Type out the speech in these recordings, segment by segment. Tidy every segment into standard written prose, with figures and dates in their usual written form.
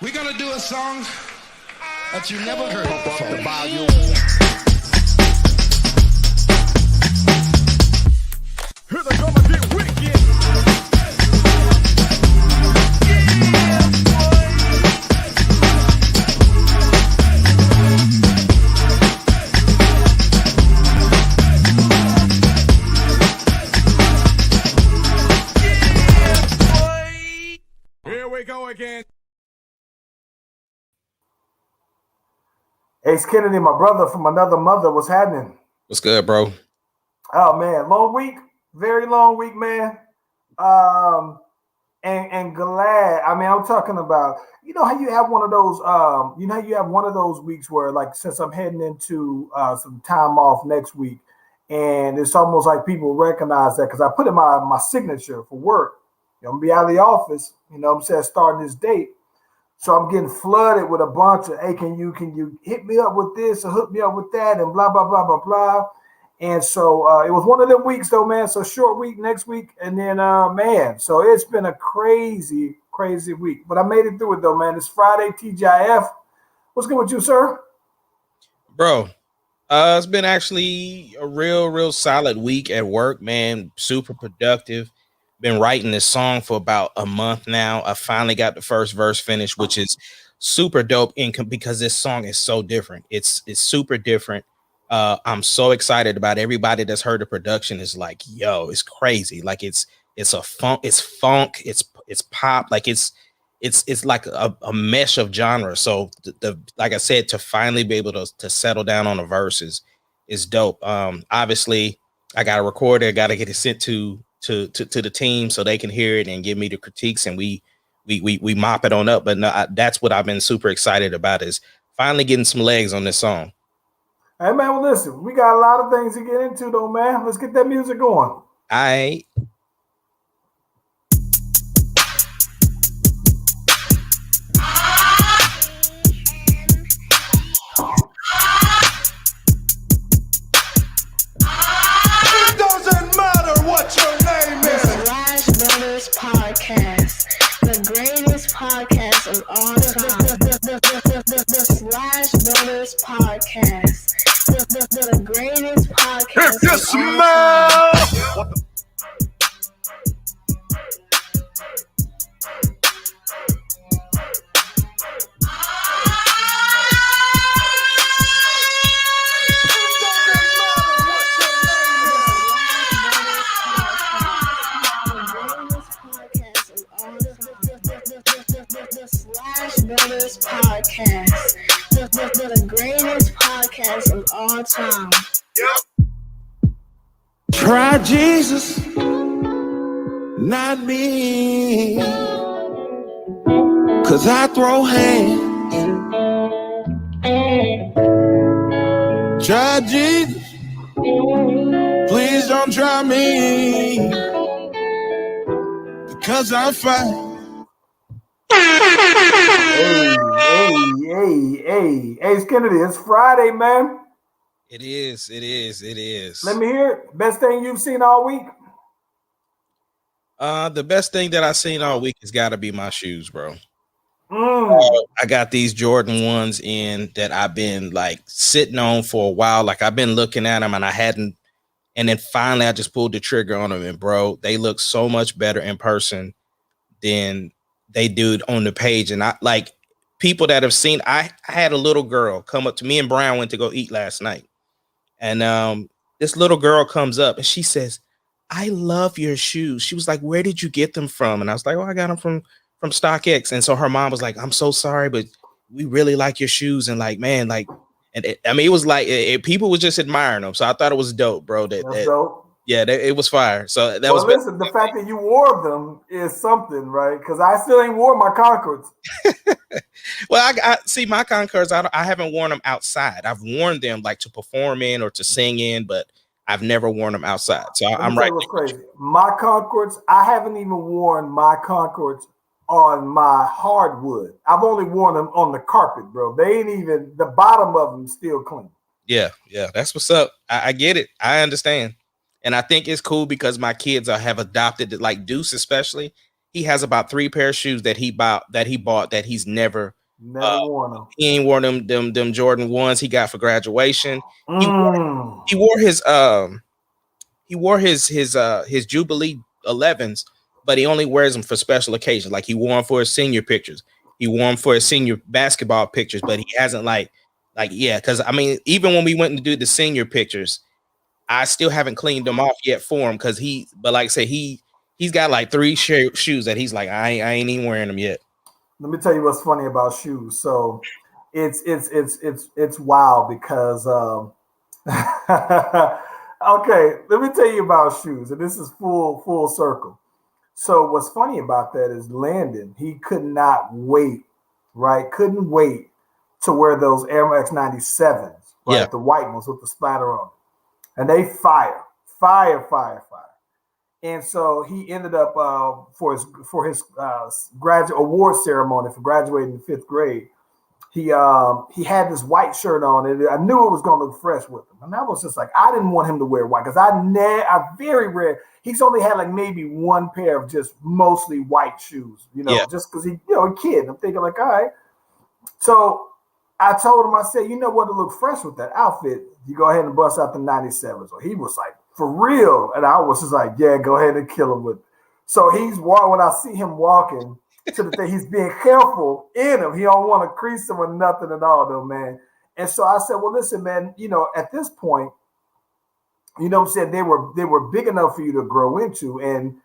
We're gonna do a song that you never heard before. The volume. Here they come and get wicked. Here we go again. Ace Kennedy, my brother from another mother, what's happening? What's good, bro? Oh man, long week, very long week, man. And glad. I mean, I'm talking about, you know how you have one of those, you have one of those weeks where, like, since I'm heading into some time off next week, and it's almost like people recognize that because I put in my signature for work. You know, I'm gonna be out of the office, you know what I'm saying, starting this date. So I'm getting flooded with a bunch of, hey, can you hit me up with this or hook me up with that and blah, blah, blah, blah, blah. And so it was one of them weeks though, man. So short week next week. And then, man, so it's been a crazy, crazy week. But I made it through it though, man. It's Friday, TGIF. What's good with you, sir? Bro, it's been actually a real solid week at work, man. Super productive. Been writing this song for about a month now. I finally got the first verse finished, which is super dope because this song is so different. It's super different. I'm so excited about it. Everybody that's heard the production is like, yo, it's crazy. Like it's funk, it's pop, like it's like a mesh of genres. So the like I said, to finally be able to settle down on the verses is dope. Obviously I gotta record it, I gotta get it sent to the team so they can hear it and give me the critiques, and we mop it on up. But no, that's what I've been super excited about, is finally getting some legs on this song. Hey man, well listen, we got a lot of things to get into though, man. Let's get that music going. I Podcast, the greatest podcast of all time. The Slash Brothers Podcast, the greatest podcast. If you smell what the Brothers Podcast, the greatest podcast of all time. Yep. Try Jesus, not me, 'cause I throw hands. Try Jesus, please don't try me, because I'm fine. Hey, Ace Kennedy, it's Friday, man. It is. Let me hear it. Best thing you've seen all week? The best thing that I've seen all week has got to be my shoes, bro. I got these Jordan ones in that I've been like sitting on for a while. Like I've been looking at them and I hadn't, and then finally I just pulled the trigger on them, and bro, they look so much better in person than they do on the page. And I like people that have seen, I had a little girl come up to me, and Brown went to go eat last night. And this little girl comes up and she says, I love your shoes. She was like, where did you get them from? And I was like, oh, I got them from StockX. And so her mom was like, I'm so sorry, but we really like your shoes. And like, man, like, and it was like, people was just admiring them. So I thought it was dope, bro. That's dope. Yeah, it was fire. So that was. Listen, the fact that you wore them is something, right? Because I still ain't wore my Concords. Well, I see my Concords. I haven't worn them outside. I've worn them like to perform in or to sing in, but I've never worn them outside. So I'm right. What's crazy? My Concords, I haven't even worn my Concords on my hardwood. I've only worn them on the carpet, bro. They ain't even, the bottom of them still clean. Yeah, that's what's up. I get it. I understand. And I think it's cool because my kids have adopted it, like Deuce especially. he has about 3 pair of shoes that he bought that he's never worn them. He ain't worn them Jordan 1s he got for graduation. Mm. He wore his Jubilee 11s, but he only wears them for special occasions. Like he wore them for his senior pictures. He wore them for his senior basketball pictures, but he hasn't because I mean, even when we went to do the senior pictures, I still haven't cleaned them off yet for him because but like I say, he's got like 3 shoes that he's like, I ain't even wearing them yet. Let me tell you what's funny about shoes. So it's wild because okay, let me tell you about shoes, and this is full circle. So what's funny about that is Landon, he could not wait, right? Couldn't wait to wear those Air Max 97s, right? Yeah. The white ones with the splatter on them. And they fire. And so he ended up for his graduate award ceremony for graduating in 5th grade. He had this white shirt on, and I knew it was going to look fresh with him. And I was just like, I didn't want him to wear white because I very rare. He's only had like maybe 1 pair of just mostly white shoes, just because he, a kid. I'm thinking like, all right. So I told him, I said, you know what, to look fresh with that outfit, you go ahead and bust out the 97s. So he was like, for real. And I was just like, yeah, go ahead and kill him with it. So when I see him walking to the thing, he's being careful in him. He don't want to crease him or nothing at all, though, man. And so I said, well, listen, man, at this point, you know what I'm saying, they were big enough for you to grow into. And,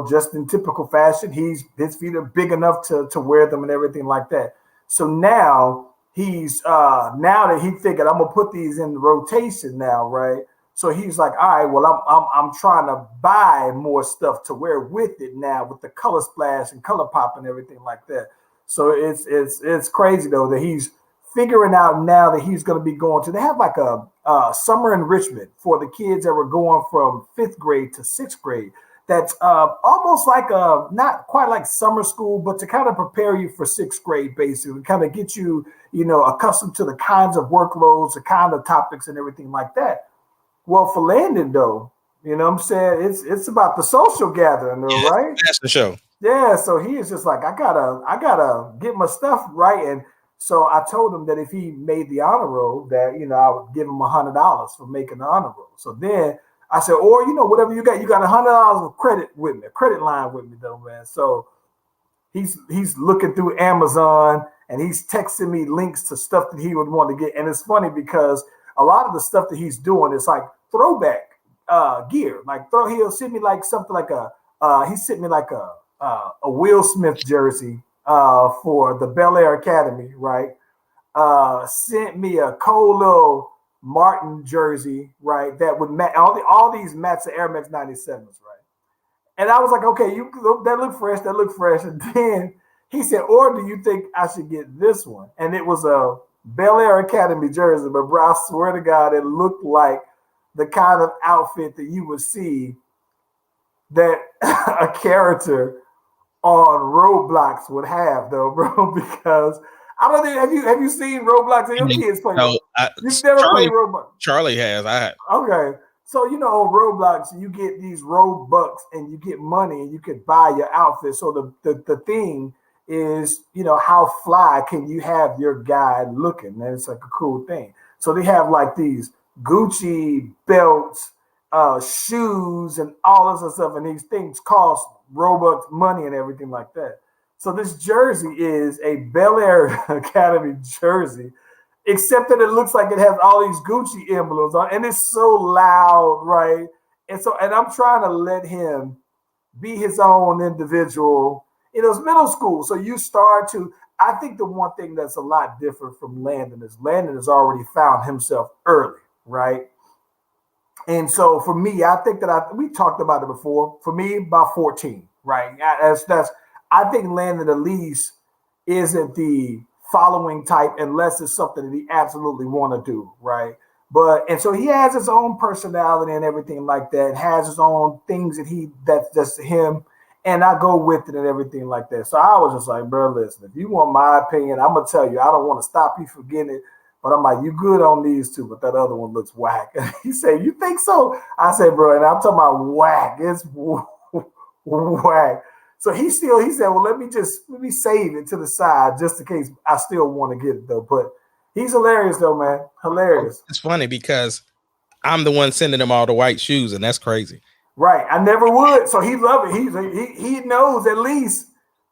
just in typical fashion, his feet are big enough to wear them and everything like that. So now he's now that he figured I'm gonna put these in rotation now, right? So he's like, all right, well, I'm trying to buy more stuff to wear with it now, with the color splash and color pop and everything like that. So it's crazy though that he's figuring out now that he's going to be going to. They have like a summer enrichment for the kids that were going from 5th grade to 6th grade. That's almost like not quite like summer school, but to kind of prepare you for 6th grade, basically, kind of get you, accustomed to the kinds of workloads, the kind of topics and everything like that. Well, for Landon, though, you know what I'm saying? It's about the social gathering, though, right? That's the show. Yeah, so he is just like, I gotta get my stuff right. And so I told him that if he made the honor roll, that, I would give him $100 for making the honor roll. So then I said, or, whatever you got $100 of credit with me, a credit line with me, though, man. So he's looking through Amazon and he's texting me links to stuff that he would want to get. And it's funny because a lot of the stuff that he's doing is like throwback gear. Like he'll send me like something like he sent me like a Will Smith jersey for the Bel Air Academy, right? Sent me a Colo Martin jersey, right? That would match all these match the Air Max 97s, right? And I was like, okay, that look fresh. And then he said, or do you think I should get this one? And it was a Bel Air Academy jersey, but bro, I swear to God, it looked like the kind of outfit that you would see that a character on Roblox would have, though, bro. Because I don't think have you seen Roblox? Your kids play? No, you've never played Roblox. Charlie has. Okay, so on Roblox, you get these Robux and you get money and you could buy your outfit. So the thing is, how fly can you have your guy looking? And it's like a cool thing. So they have like these Gucci belts, shoes, and all this other stuff, and these things cost Robux money and everything like that. So this jersey is a Bel Air Academy jersey, except that it looks like it has all these Gucci emblems on, and it's so loud, right? And I'm trying to let him be his own individual. It's middle school, so you start to. I think the one thing that's a lot different from Landon is Landon has already found himself early, right? And so for me, I think that we talked about it before. For me, about 14, right? I think Landon at least isn't the following type unless it's something that he absolutely want to do, right? And so he has his own personality and everything like that, and has his own things that's him. And I go with it and everything like that. So I was just like, bro, listen, if you want my opinion, I'm going to tell you, I don't want to stop you from getting it. But I'm like, you good on these two, but that other one looks whack. He said, you think so? I said, bro, and I'm talking about whack. It's whack. So he said, well, let me save it to the side just in case I still want to get it though. But he's hilarious though, man. Hilarious. It's funny because I'm the one sending him all the white shoes, and that's crazy. Right. I never would. So he loved it. He knows at least.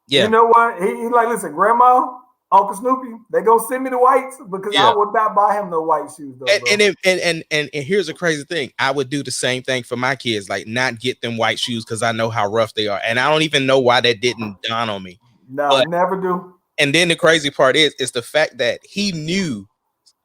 Yeah. You know what? He like, listen, Grandma, Uncle Snoopy, they gonna send me the whites because I would not buy him no white shoes though. And here's a crazy thing. I would do the same thing for my kids, like not get them white shoes because I know how rough they are. And I don't even know why that didn't dawn on me. No, I never do. And then the crazy part is the fact that he knew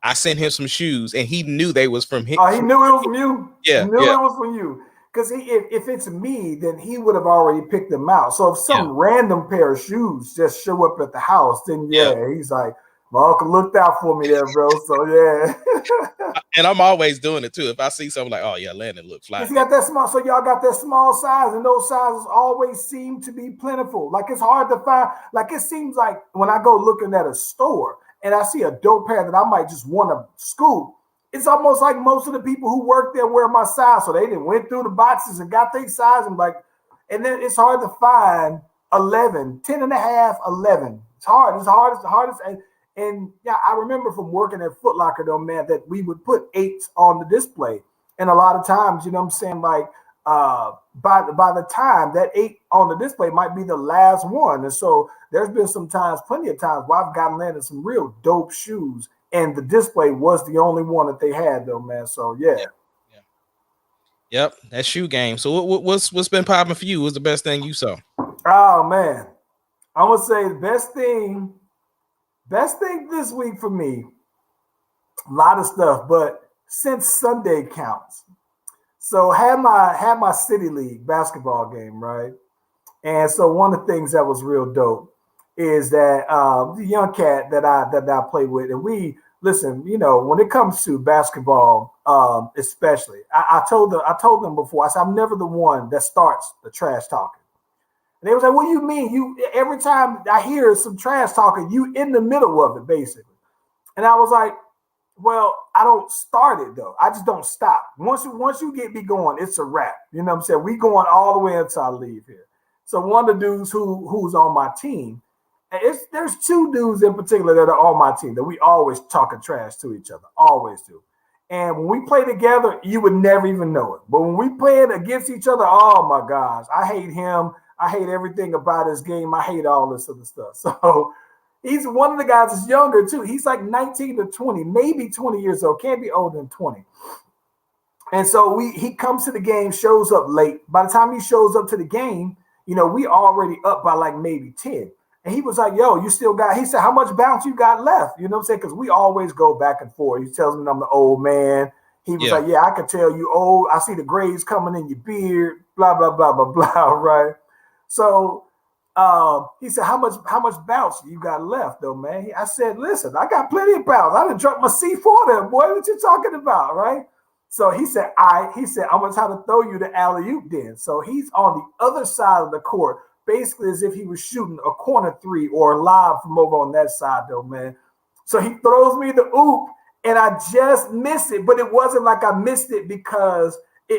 I sent him some shoes and he knew they was from him. Oh, he knew it was from you. Yeah. He knew it was from you. Because if it's me, then he would have already picked them out. So if some random pair of shoes just show up at the house, then he's like, my uncle looked out for me there, bro. So yeah. And I'm always doing it too. If I see something like, oh yeah, Landon look fly. You got that small, so y'all got that small size, and those sizes always seem to be plentiful. Like it's hard to find. Like it seems like when I go looking at a store and I see a dope pair that I might just want to scoop. It's almost like most of the people who work there wear my size. So they didn't went through the boxes and got their size. And then it's hard to find 11, 10 and a half, 11. It's hard. It's the hardest. And yeah, I remember from working at Foot Locker though, man, that we would put 8s on the display. And a lot of times, you know what I'm saying? Like by the time that 8 on the display might be the last one. And so there's been plenty of times where I've gotten landed some real dope shoes. And the display was the only one that they had, though, man. So yeah. Yep, that shoe game. So what's been popping for you? What's the best thing you saw? Oh man, I'm gonna say the best thing this week for me. A lot of stuff, but since Sunday counts, so had my city league basketball game, right? And so one of the things that was real dope is that the young cat that I play with, and we listen, you know, when it comes to basketball, especially, I told them before, I said, I'm never the one that starts the trash talking. And they was like, what do you mean? You every time I hear some trash talking, you in the middle of it, basically. And I was like, well, I don't start it though. I just don't stop. Once you get me going, it's a wrap. You know what I'm saying? We going all the way until I leave here. So one of the dudes who's on my team, there's 2 dudes in particular that are on my team that we always talking trash to each other, always do. And when we play together, you would never even know it. But when we play it against each other, oh my gosh, I hate him. I hate everything about his game. I hate all this other stuff. So he's one of the guys that's younger too. He's like 19 to 20, maybe 20 years old. Can't be older than 20. And so he comes to the game, shows up late. By the time he shows up to the game, you know, we already up by like maybe 10. And he was like, yo, you still got, he said, how much bounce you got left? You know what I'm saying? Because we always go back and forth. He tells me I'm the old man. He was like, yeah, I can tell you old. I see the grays coming in your beard, blah, blah, blah, blah, blah, right? So he said, how much bounce you got left, though, man? I said, listen, I got plenty of bounce. I done drunk my C4 there, boy. What you talking about, right? So he said, I'm going to try to throw you the alley-oop then. So he's on the other side of the court, basically as if he was shooting a corner 3 or a lob from over on that side, though, man. So he throws me the oop, and I just missed it. But it wasn't like I missed it because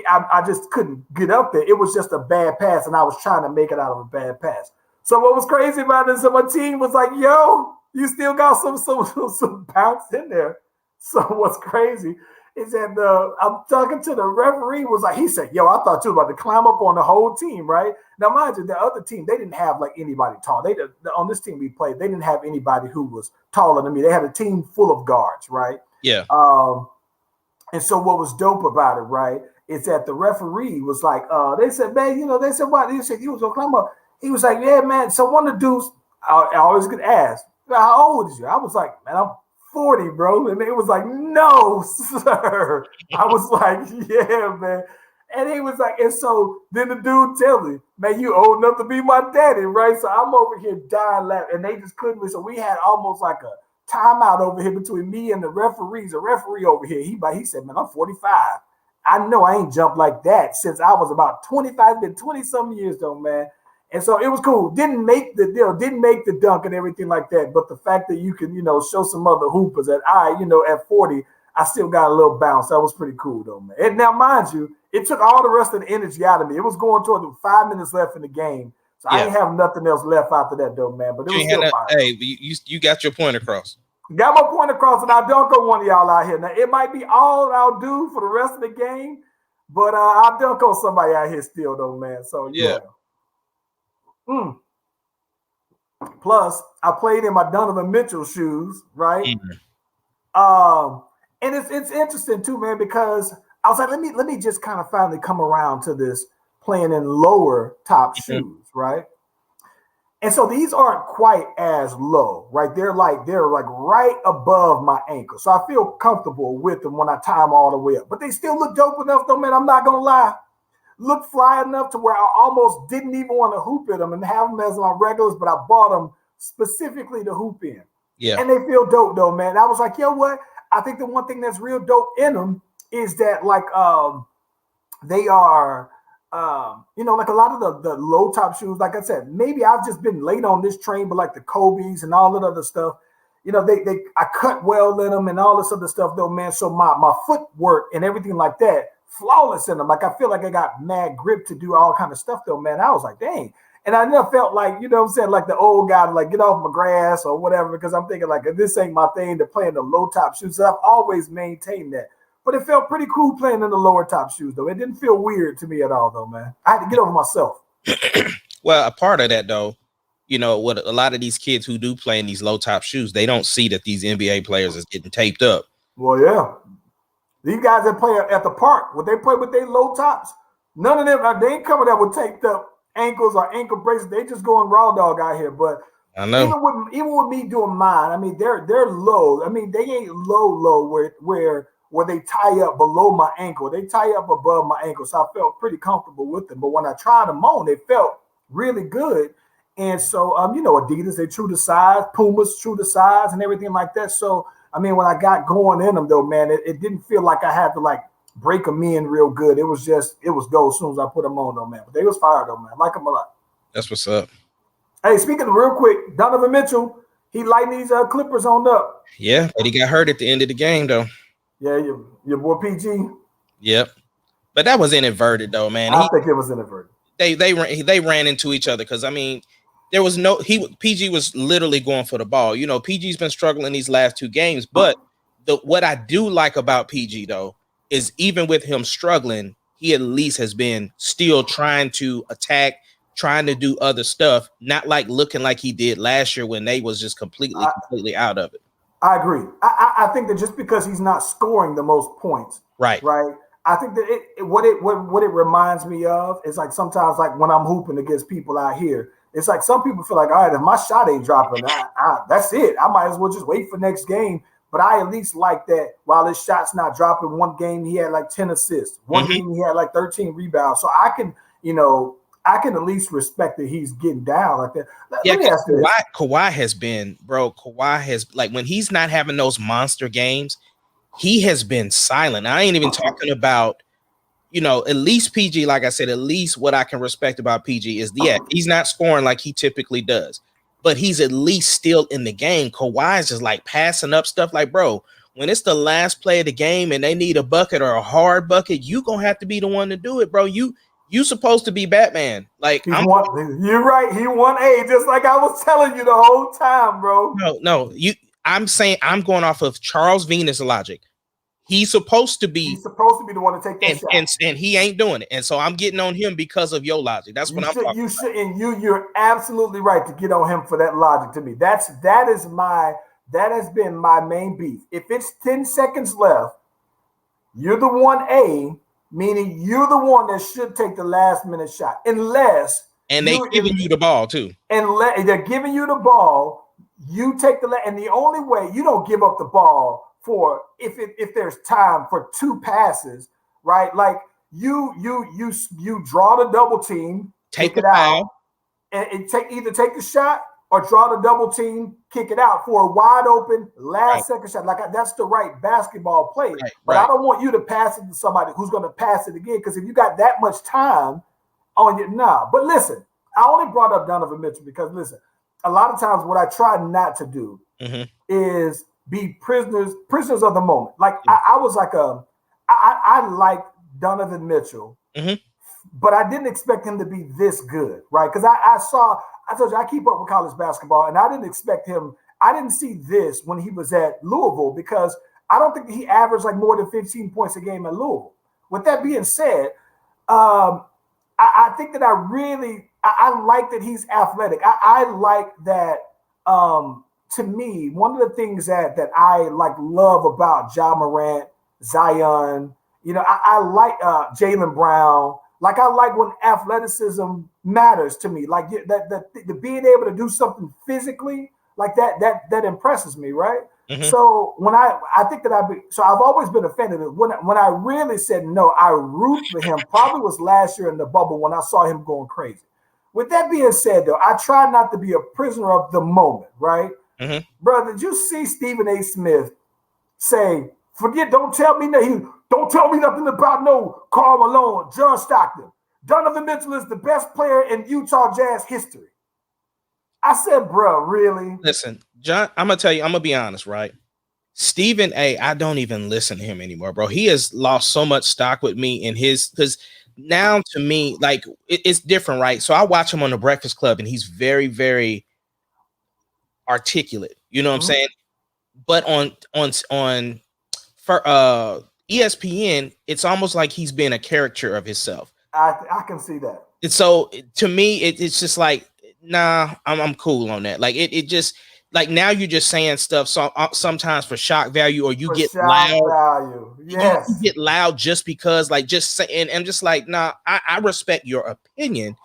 I just couldn't get up there. It was just a bad pass, and I was trying to make it out of a bad pass. So what was crazy about it is that my team was like, yo, you still got some bounce in there. So what's crazy is that I'm talking to the referee, was like, he said, yo, I thought you were about to climb up on the whole team, right? Now, mind you, the other team, they didn't have like anybody tall. On this team we played, they didn't have anybody who was taller than me. They had a team full of guards, right? Yeah. And so what was dope about it, right, is that the referee was like, they said, man, you know, they said, what? They said, you was going to climb up. He was like, yeah, man. So one of the dudes, I always get asked, how old is you? I was like, man, I'm 40, bro. And it was like, no, sir. I was like, yeah, man. And he was like, and so then the dude tell me, man, you old enough to be my daddy, right? So I'm over here dying laughing, and they just couldn't. So we had almost like a timeout over here between me and the referees. The referee over here, he said, man, I'm 45. I know I ain't jumped like that since I was about 25, been 20-something years though, man. And so it was cool. Didn't make the deal, didn't make the dunk and everything like that. But the fact that you can, you know, show some other hoopers that at 40, I still got a little bounce. That was pretty cool though, man. And now, mind you, it took all the rest of the energy out of me. It was going toward the 5 minutes left in the game. So I ain't have nothing else left after that though, man. But it was still fire. Hey, you got your point across. Got my point across, and I dunk on one of y'all out here. Now it might be all I'll do for the rest of the game, but I'll dunk on somebody out here still though, man. So yeah. Plus, I played in my Donovan Mitchell shoes, right? And it's interesting too, man, because I was like, let me just kind of finally come around to this playing in lower top shoes, right? And so these aren't quite as low, right? They're like right above my ankle. So I feel comfortable with them when I tie them all the way up. But they still look dope enough though, man. I'm not gonna lie. Look fly enough to where I almost didn't even want to hoop in them and have them as my regulars, but I bought them specifically to hoop in. Yeah. And they feel dope though, man. I was like, you know what? I think the one thing that's real dope in them is that like they are like a lot of the low top shoes, like I said, maybe I've just been late on this train, but like the Kobe's and all that other stuff, I cut well in them and all this other stuff though, man. So my footwork and everything like that, flawless in them. Like I feel like I got mad grip to do all kind of stuff though, man. I was like, dang. And I never felt like, you know what I'm saying, like the old guy to like get off my grass or whatever, because I'm thinking like this ain't my thing to play in the low top shoes. So I've always maintained that. But it felt pretty cool playing in the lower top shoes, though. It didn't feel weird to me at all, though, man. I had to get over myself. Well, a part of that, though, what a lot of these kids who do play in these low top shoes, they don't see that these NBA players is getting taped up. Well, yeah. These guys that play at the park, when they play with their low tops, none of them, they ain't coming out with taped up ankles or ankle braces. They just going raw dog out here. But I know. Even with me doing mine, I mean, they're low. I mean, they ain't low where they tie up below my ankle. They tie up above my ankle. So I felt pretty comfortable with them. But when I tried them on, they felt really good. And so, Adidas, they true to size. Puma's true to size and everything like that. So, I mean, when I got going in them, though, man, it didn't feel like I had to, like, break them in real good. It was go as soon as I put them on, though, man. But they was fire, though, man. I like them a lot. That's what's up. Hey, speaking of real quick, Donovan Mitchell, he lighting these Clippers on up. Yeah, but he got hurt at the end of the game, though. Yeah, your boy PG. Yep, but that was inadvertent though, man. I think it was inadvertent. They ran into each other because I mean, there was PG was literally going for the ball. PG's been struggling these last two games, but what I do like about PG though is even with him struggling, he at least has been still trying to attack, trying to do other stuff, not like looking like he did last year when they was just completely out of it. I agree. I think that just because he's not scoring the most points, right? I think that what it reminds me of is like sometimes like when I'm hooping against people out here, it's like some people feel like, all right, if my shot ain't dropping, that's it. I might as well just wait for next game. But I at least like that while his shot's not dropping. One game he had like 10 assists. One game he had like 13 rebounds. So I can at least respect that he's getting down like that. Kawhi has been, bro. Kawhi has, like, when he's not having those monster games, he has been silent. I ain't even talking about, at least PG, like I said, at least what I can respect about PG is, he's not scoring like he typically does, but he's at least still in the game. Kawhi is just like passing up stuff like, bro, when it's the last play of the game and they need a bucket or a hard bucket, you going to have to be the one to do it, bro. You supposed to be Batman. Like you're right. He won A, just like I was telling you the whole time, bro. No. I'm saying I'm going off of Charles Venus logic. He's supposed to be the one to take that shot. And he ain't doing it. And so I'm getting on him because of your logic. That's what I'm talking about. And you're absolutely right to get on him for that logic to me. That has been my main beef. If it's 10 seconds left, you're the 1A. Meaning you're the one that should take the last minute shot, unless they're giving you the ball too. They're giving you the ball, you take and the only way you don't give up the ball for if there's time for two passes, right? Like you draw the double team, take it out, and either take the shot or draw the double team, kick it out for a wide open last second shot. Like that's the right basketball play. But I don't want you to pass it to somebody who's going to pass it again, because if you got that much time on you, But listen, I only brought up Donovan Mitchell because, listen, a lot of times what I try not to do is be prisoners of the moment. Like I was like I like Donovan Mitchell but I didn't expect him to be this good, right? Because I told you I keep up with college basketball, and I didn't expect him. I didn't see this when he was at Louisville because I don't think he averaged like more than 15 points a game at Louisville. With that being said, I think that I like that he's athletic. I like that. To me, one of the things that I like love about Ja Morant, Zion, I like Jaylen Brown. Like I like when athleticism matters to me. Like that the being able to do something physically like that impresses me, right? Mm-hmm. So when I think that I've always been a fan of it. When I really said no, I root for him. Probably was last year in the bubble when I saw him going crazy. With that being said, though, I try not to be a prisoner of the moment, right? Mm-hmm. Brother, did you see Stephen A. Smith say, don't tell me nothing about no Karl Malone, John Stockton. Donovan Mitchell is the best player in Utah Jazz history. I said, bro, really? Listen, John, I'm going to be honest, right? Stephen A., I don't even listen to him anymore, bro. He has lost so much stock with me in because now to me, like it's different, right? So I watch him on The Breakfast Club and he's very, very articulate. You know what I'm saying? But on for ESPN, it's almost like he's been a caricature of himself. I can see that. And so to me, it's just like, nah, I'm cool on that. Like it just like now you're just saying stuff sometimes for shock value, or you get loud. Value. Yes. You get loud just because, like, just saying, and just like, nah, I respect your opinion.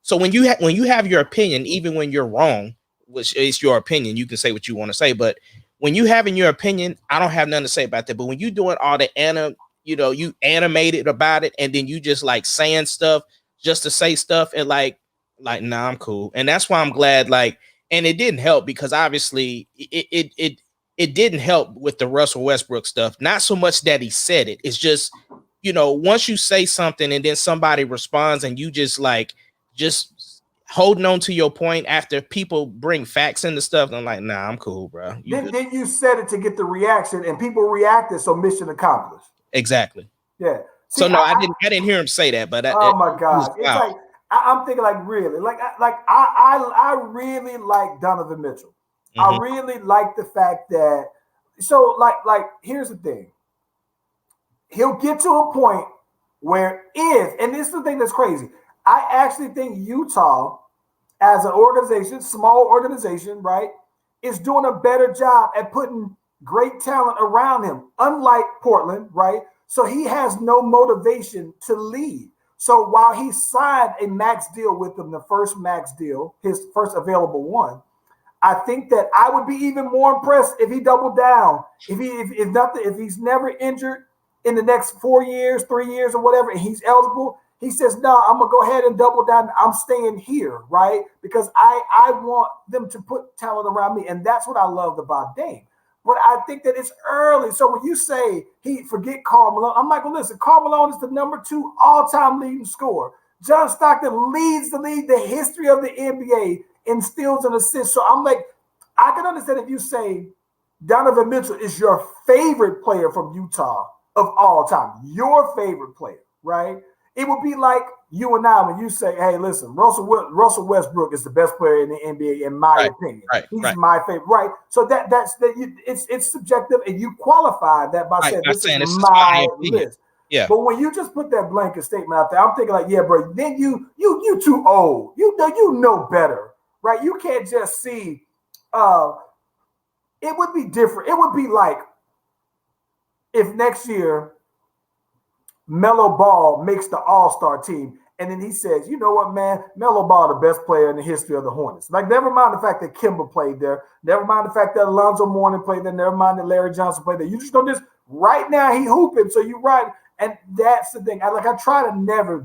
So when you have your opinion, even when you're wrong, which is your opinion, you can say what you want to say. But when you having your opinion, I don't have nothing to say about that. But when you doing all the you animated about it, and then you just like saying stuff just to say stuff, and like, nah, I'm cool. And that's why I'm glad, like, and it didn't help because obviously it didn't help with the Russell Westbrook stuff. Not so much that he said it. It's just, once you say something and then somebody responds and you just holding on to your point after people bring facts into stuff, I'm like, nah, I'm cool, bro. Then you said it to get the reaction, and people reacted, so mission accomplished. Exactly. Yeah. See, so no, I didn't hear him say that, but my God, it's like I'm thinking, like, really, I really like Donovan Mitchell. Mm-hmm. I really like the fact that, so like here's the thing, he'll get to a point where and this is the thing that's crazy, I actually think Utah, as an organization, small organization, right, is doing a better job at putting great talent around him, unlike Portland, right? So he has no motivation to leave. So while he signed a max deal with them, the first max deal, his first available one, I think that I would be even more impressed if he doubled down. If he's never injured in the next 4 years, 3 years, or whatever, and he's eligible, he says, no, I'm gonna go ahead and double down. I'm staying here, right? Because I want them to put talent around me, and that's what I loved about Dame. But I think that it's early. So when you say forget Karl Malone, I'm like, well, listen, Karl Malone is the number 2 all-time leading scorer. John Stockton leads the history of the NBA in steals and assists. So I'm like, I can understand if you say Donovan Mitchell is your favorite player from Utah of all time, your favorite player, right? It would be like you and I when you say, hey, listen, Russell Westbrook is the best player in the NBA, in my opinion. He's my favorite, right? So it's subjective, and you qualify that by saying this is my list. Yeah. But when you just put that blanket statement out there, I'm thinking like, yeah, bro, then you too old. You know better, right? You can't just see. It would be different. It would be like if next year Melo Ball makes the All-Star team, and then he says, you know what, man, Melo Ball, the best player in the history of the Hornets. Like, never mind the fact that Kimba played there, never mind the fact that Alonzo Mourning played there, never mind that Larry Johnson played there. You just know this right now, he hooping, so you right. And that's the thing. I try to never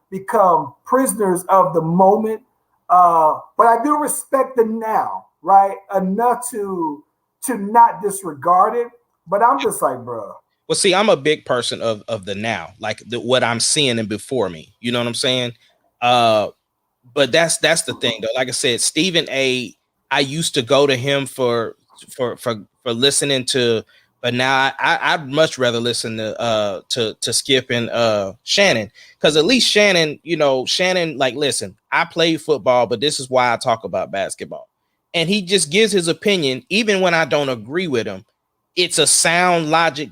become prisoners of the moment, but I do respect the now, right? Enough to not disregard it. But I'm just like, bro. Well, see, I'm a big person of the now, like what I'm seeing and before me. You know what I'm saying? But that's the thing, though. Like I said, Stephen A., I used to go to him for listening to But now I'd much rather listen to Skip and Shannon, because at least Shannon, Shannon, like, listen, I played football, but this is why I talk about basketball. And he just gives his opinion, even when I don't agree with him. It's a sound logic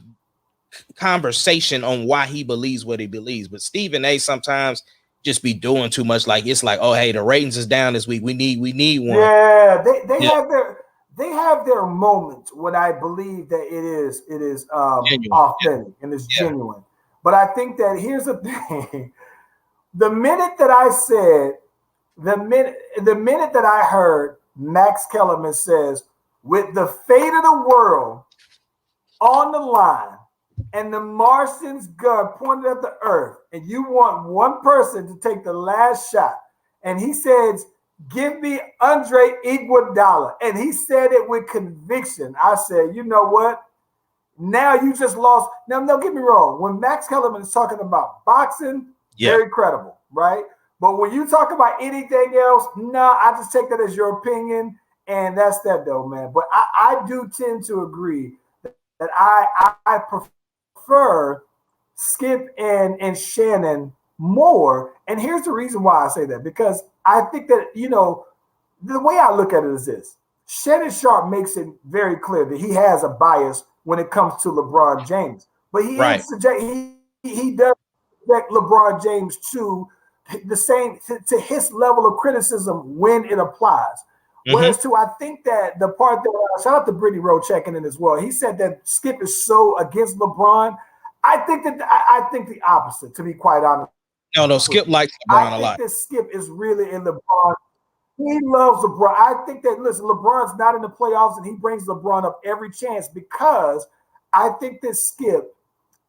conversation on why he believes what he believes. But Stephen A sometimes just be doing too much. Like, it's like, oh, hey, the ratings is down this week. We need one. Yeah, they have their moments when I believe that it is authentic and it's genuine. But I think that here's the thing: the minute that I heard Max Kellerman says, "With the fate of the world on the line and the Martian's gun pointed at the Earth, and you want one person to take the last shot," and he says, "Give me Andre Iguodala," and he said it with conviction. I said, you know what? Now you just lost. Now, don't get me wrong. When Max Kellerman is talking about boxing, very credible, right? But when you talk about anything else, I just take that as your opinion, and that's that, though, man. But I do tend to agree that I prefer Skip and Shannon more. And here's the reason why I say that, because I think that, the way I look at it is this: Shannon Sharp makes it very clear that he has a bias when it comes to LeBron James, but he does subject LeBron James to the same, to his level of criticism when it applies. Whereas I think that the part that shout out to Brittany Rowe checking in as well. He said that Skip is so against LeBron. I think the opposite, to be quite honest. No, Skip likes LeBron a lot. I think that Skip is really in LeBron. He loves LeBron. I think that, listen, LeBron's not in the playoffs, and he brings LeBron up every chance, because I think that Skip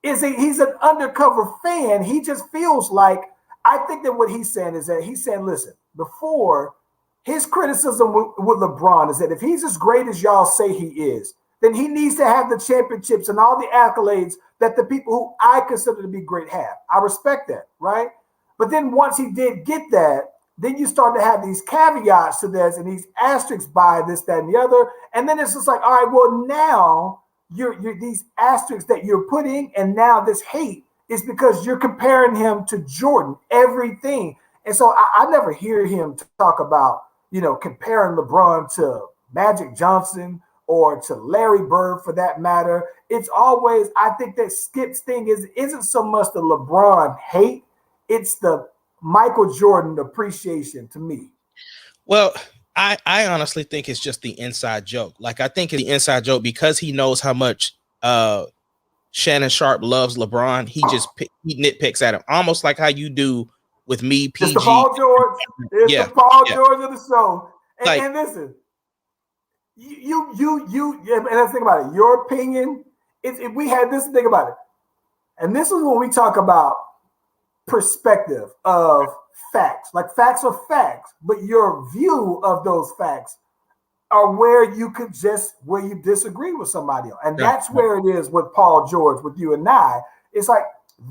he's an undercover fan. He just feels like, I think that what he's saying is that he's saying, listen, before, his criticism with LeBron is that if he's as great as y'all say he is, then he needs to have the championships and all the accolades that the people who I consider to be great have. I respect that, right? But then once he did get that, then you start to have these caveats to this and these asterisks by this, that, and the other. And then it's just like, all right, well, now you're these asterisks that you're putting, and now this hate is because you're comparing him to Jordan, everything. And so I never hear him talk about, comparing LeBron to Magic Johnson or to Larry Bird, for that matter. It's always, I think that Skip's thing isn't so much the LeBron hate, it's the Michael Jordan appreciation to me. Well, I honestly think it's just the inside joke. Like, I think the inside joke, because he knows how much Shannon Sharp loves LeBron, he nitpicks at him, almost like how you do with me, PG. It's the Paul George. It's the Paul George of the show. And listen, you and let's think about it. Your opinion, if we had this, think about it. And this is when we talk about perspective of facts. Like, facts are facts, but your view of those facts are where you disagree with somebody else. And that's where it is with Paul George, with you and I. It's like,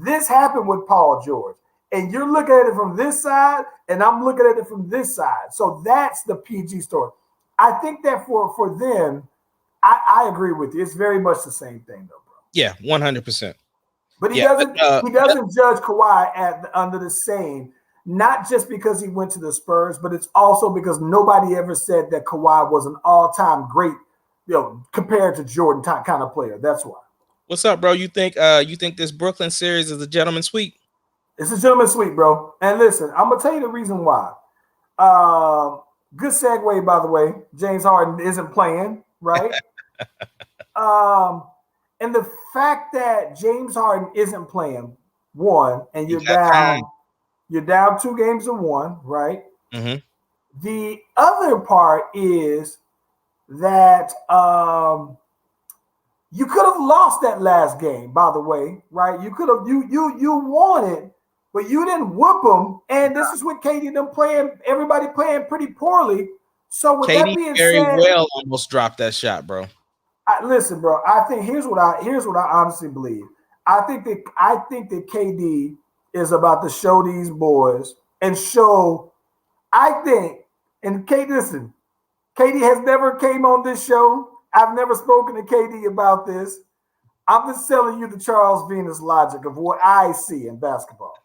this happened with Paul George, and you're looking at it from this side, and I'm looking at it from this side. So that's the PG story. I think that for them, I agree with you. It's very much the same thing, though, bro. Yeah, 100%. But he doesn't judge Kawhi under the same, not just because he went to the Spurs, but it's also because nobody ever said that Kawhi was an all-time great, compared to Jordan kind of player. That's why. What's up, bro? You think this Brooklyn series is a gentleman's sweep? It's a gentleman's sweep, bro. And listen, I'm gonna tell you the reason why. Good segue, by the way. James Harden isn't playing, right? And the fact that James Harden isn't playing, one, and you're down 2 games to 1, right? Mm-hmm. The other part is that you could have lost that last game, by the way, right? You could have you won it, but you didn't whoop them. And this is with KD and them everybody playing pretty poorly. So with that being said, well almost dropped that shot, bro. Listen, bro. I think here's what I honestly believe. I think that KD is about to show these boys and show. Listen, KD has never came on this show. I've never spoken to KD about this. I'm just telling you the Charles Venus logic of what I see in basketball.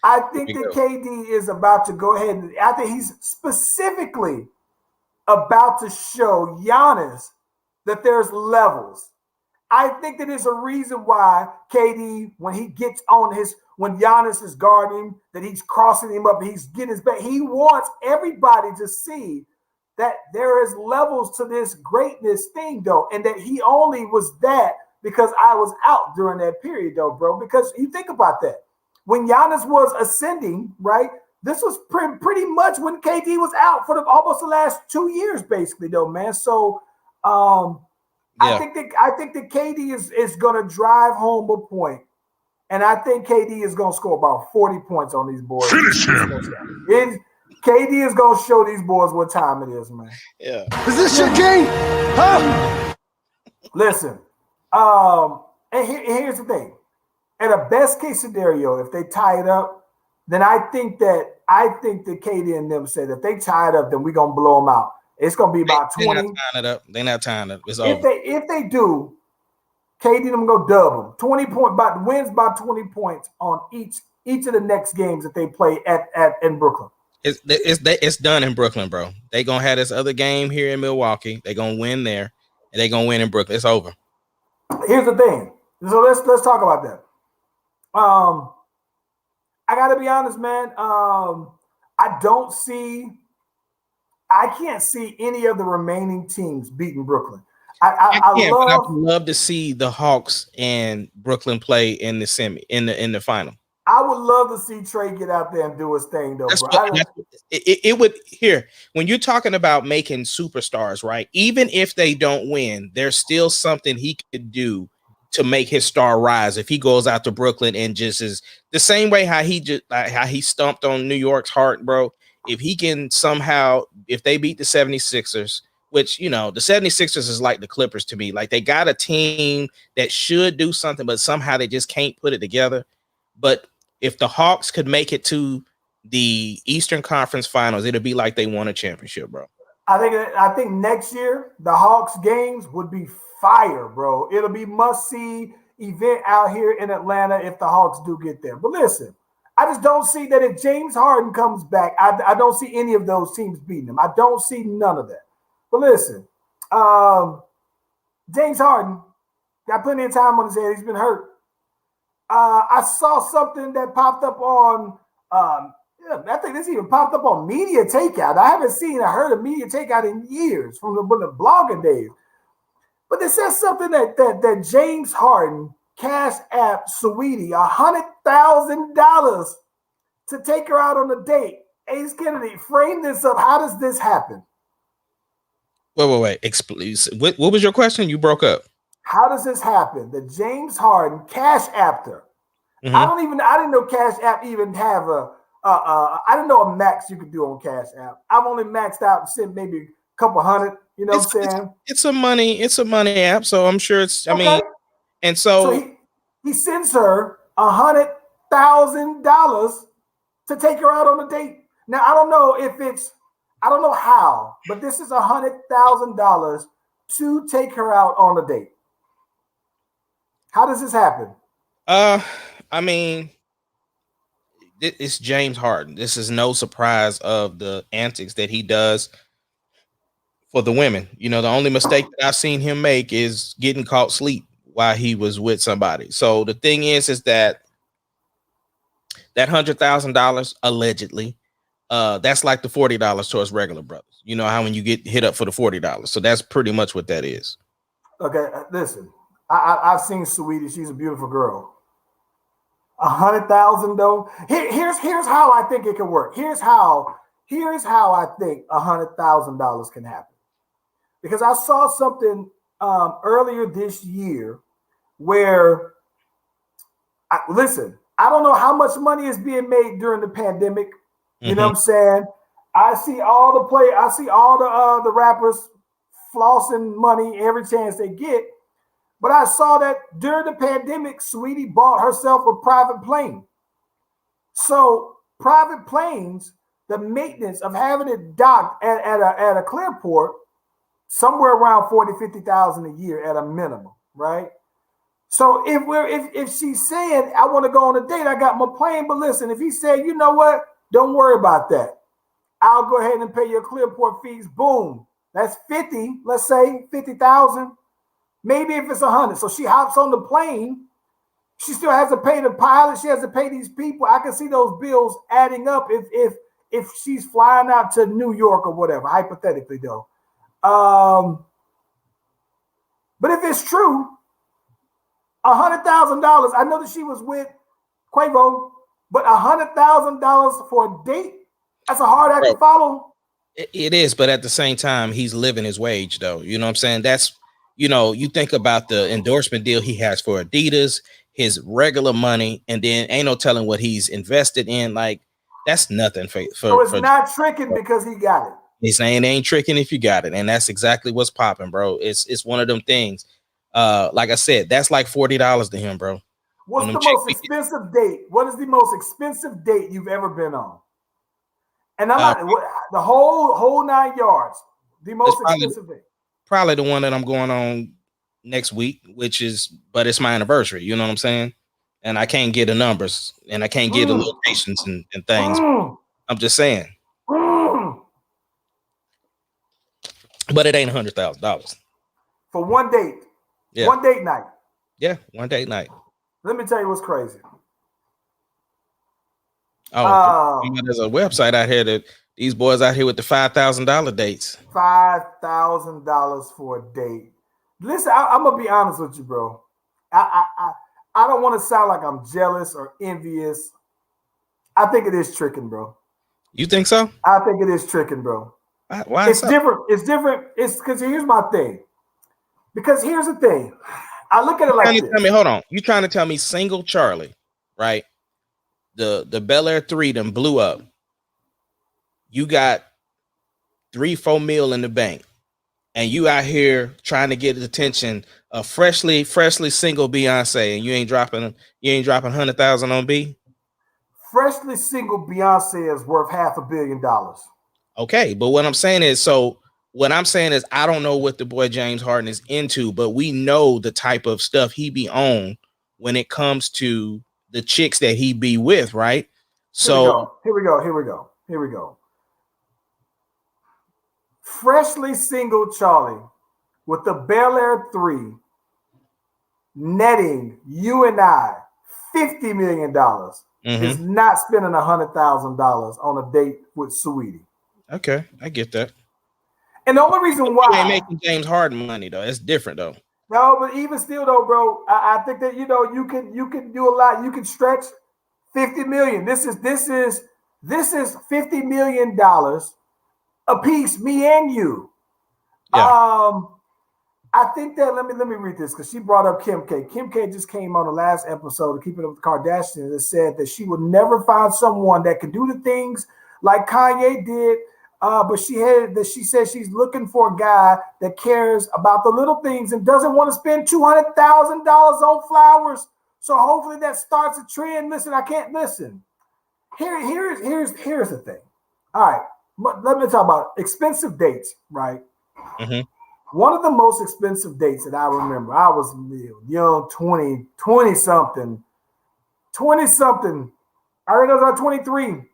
I think that KD is about to go ahead and I think he's specifically about to show Giannis that there's levels. I think that there's a reason why KD, when he gets on when Giannis is guarding, that he's crossing him up, he's getting his back. He wants everybody to see that there is levels to this greatness thing, though, and that he only was that because I was out during that period, though, bro. Because you think about that. When Giannis was ascending, right, this was pretty much when KD was out for almost the last 2 years, basically, though, man. So I think that KD is going to drive home a point, and I think KD is going to score about 40 points on these boards. Finish him. KD is going to show these boys what time it is, man. Yeah. Is this your game? Huh? Listen, and here's the thing. At a best case scenario, if they tie it up, then I think that KD and them said if they tie it up, then we're going to blow them out. It's going to be about 20. They're not tying it up. They're not tying it up. It's over. If they do, KD them go double 20 wins by 20 points on each of the next games that they play in Brooklyn. It's done in Brooklyn, bro. They gonna have this other game here in Milwaukee. They gonna win there, and they gonna win in Brooklyn. It's over. Here's the thing. So let's talk about that. I gotta be honest, man. I can't see any of the remaining teams beating Brooklyn. I would love to see the Hawks and Brooklyn play in the in the final. I would love to see Trey get out there and do his thing, though. It would here when you're talking about making superstars, right? Even if they don't win, there's still something he could do to make his star rise if he goes out to Brooklyn and just is the same way how he stumped on New York's heart, bro. If he can somehow, if they beat the 76ers, which, the 76ers is like the Clippers to me. Like they got a team that should do something, but somehow they just can't put it together. But if the Hawks could make it to the Eastern Conference Finals, it'll be like they won a championship, bro. I think next year the Hawks games would be fire, bro. It'll be must-see event out here in Atlanta if the Hawks do get there. But listen, I just don't see that if James Harden comes back, I don't see any of those teams beating him. I don't see none of that. But listen, James Harden got plenty of time on his head. He's been hurt. I saw something that popped up on I think this even popped up on Media Takeout. I haven't heard of Media Takeout in years from the blogging days. But it says something that James Harden cash app Saweetie $100,000 to take her out on a date. Ace Kennedy, frame this up. How does this happen? Wait. What was your question? You broke up. How does this happen? That James Harden cash apped her. Mm-hmm. I didn't know Cash App even have I didn't know a max you could do on Cash App. I've only maxed out and sent maybe a couple hundred. You know what I'm saying? It's a money app, so I'm sure it's. Okay. I mean, and so he sends her $100,000 to take her out on a date. Now I don't know how, but this is $100,000 to take her out on a date. How does this happen? I mean, it's James Harden. This is no surprise of the antics that he does for the women. The only mistake that I've seen him make is getting caught sleep while he was with somebody. So the thing is that $100,000 allegedly, that's like the $40 towards regular brothers. You know how when you get hit up for the $40. So that's pretty much what that is. Okay, listen, I've seen Saweetie. She's a beautiful girl. $100,000 though. Here's how I think it can work. Here's how I think $100,000 can happen. Because I saw something earlier this year where, I don't know how much money is being made during the pandemic. You know what I'm saying? I see all the rappers flossing money every chance they get. But I saw that during the pandemic, Saweetie bought herself a private plane. So private planes, the maintenance of having it docked at a clearport, somewhere around $40,000-$50,000 a year at a minimum, right? So if she's saying I want to go on a date, I got my plane. But listen, if he said, you know what, don't worry about that. I'll go ahead and pay your Clearport fees. Boom. That's 50. Let's say 50,000. Maybe if it's 100. So she hops on the plane. She still has to pay the pilot. She has to pay these people. I can see those bills adding up if she's flying out to New York or whatever, hypothetically though. But if it's true, $100,000. I know that she was with Quavo, but $100,000 for a date, that's a hard act to follow. It is, but at the same time, he's living his wage, though. You know what I'm saying? That's, you think about the endorsement deal he has for Adidas, his regular money, and then ain't no telling what he's invested in. Like, that's nothing for so it's not tricking because he got it. He's saying it ain't tricking if you got it, and that's exactly what's popping, bro. It's one of them things. Like I said, that's like $40 to him, bro. What's the most expensive date? What is the most expensive date you've ever been on? And I'm not the whole 9 yards. The most expensive date. Probably the one that I'm going on next week, but it's my anniversary. You know what I'm saying? And I can't get the numbers, and I can't get the locations and things. I'm just saying. But it ain't $100,000 for one date. Yeah. One date night. Yeah, one date night. Let me tell you what's crazy. There's a website out here that these boys out here with the $5,000 dates. $5,000 for a date. Listen, I'm gonna be honest with you, bro. I don't want to sound like I'm jealous or envious. I think it is tricking, bro. You think so? I think it is tricking, bro. Why? It's different. It's different. It's because here's my thing. Because here's the thing. I look at it like this. Hold on. You trying to tell me single Charlie, right? The Bel Air 3 them blew up. You got 3-4 mil in the bank, and you out here trying to get the attention of freshly single Beyonce, and you ain't dropping 100,000 on B. Freshly single Beyonce is worth $500 million. Okay, but what I'm saying is, I don't know what the boy James Harden is into, but we know the type of stuff he be on when it comes to the chicks that he be with, right? So here we go. Freshly single Charlie with the Bel Air 3 netting you and I $50 million is not spending $100,000 on a date with Saweetie. Okay, I get that. And the only reason why you ain't making James Harden money though, it's different though. No, but even still though, bro, I think that you can do a lot. You can stretch $50 million. This is $50 million a piece, me and you. Yeah. I think that let me read this because she brought up Kim K. Kim K just came on the last episode of Keeping Up with the Kardashians and said that she would never find someone that could do the things like Kanye did. But she said she's looking for a guy that cares about the little things and doesn't want to spend $200,000 on flowers. So hopefully that starts a trend. Listen, I can't listen. Here's the thing. All right, let me talk about expensive dates, right? Mm-hmm. One of the most expensive dates that I remember, I was young, 20 something. I think I was about 23.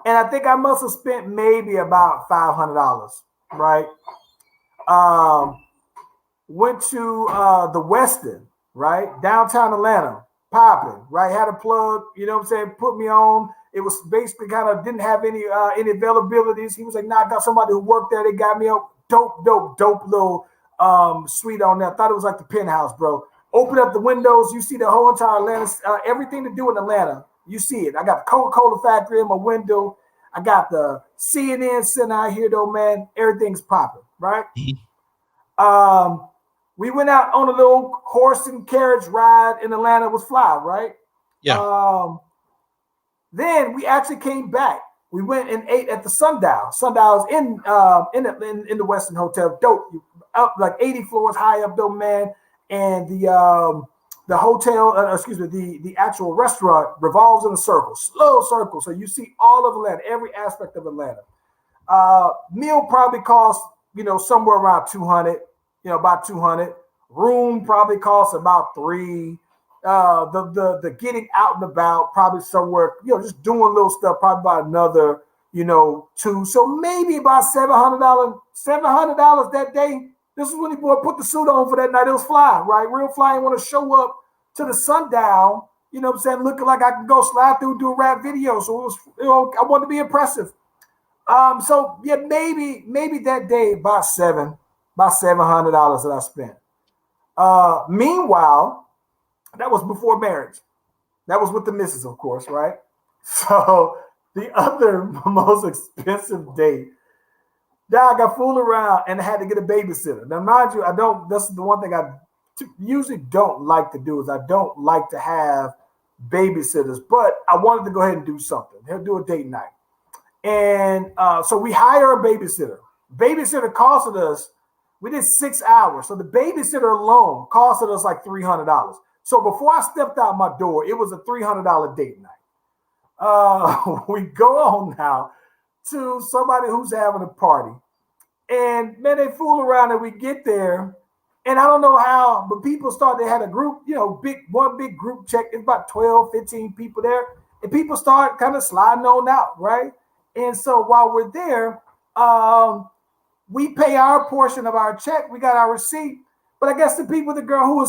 And I think I must have spent maybe about $500, right? Went to the Westin, right? Downtown Atlanta, popping, right? Had a plug, you know what I'm saying? Put me on. It was basically kind of didn't have any availabilities. He was like, nah, I got somebody who worked there. They got me a dope little suite on there. I thought it was like the penthouse, bro. Open up the windows. You see the whole entire Atlanta, everything to do in Atlanta. You see it. I got the Coca-Cola factory in my window. I got the CNN center out here, though, man. Everything's popping, right? Mm-hmm. We went out on a little horse and carriage ride in Atlanta. It was fly, right? Yeah. Then we actually came back. We went and ate at the Sundial. Sundial's in the Westin Hotel. Dope. Up like 80 floors high up, though, man. And the hotel, the actual restaurant revolves in a circle, slow circle. So you see all of Atlanta, every aspect of Atlanta. Meal probably costs, somewhere around 200, about 200. Room probably costs about $300. the getting out and about, probably somewhere, just doing little stuff, probably about another, two. So maybe about $700 that day. This is when the boy put the suit on for that night. It was fly, right? Real fly. I want to show up to the sundown, looking like I can go slide through, do a rap video. So it was, I wanted to be impressive. So yeah, maybe that day about $700 that I spent. Meanwhile, that was before marriage. That was with the missus, of course, right? So the other most expensive date that I got fooled around and I had to get a babysitter. Now, mind you, this is the one thing I usually don't like to do is I don't like to have babysitters, but I wanted to go ahead and do something. He'll do a date night. And so we hire a babysitter. Babysitter costed us, we did 6 hours. So the babysitter alone costed us like $300. So before I stepped out my door, it was a $300 date night. We go on now to somebody who's having a party. And man, they fool around and we get there. And I don't know how, but people they had a group, one big group check. It's about 12, 15 people there. And people start kind of sliding on out, right? And so while we're there, we pay our portion of our check. We got our receipt. But I guess the girl who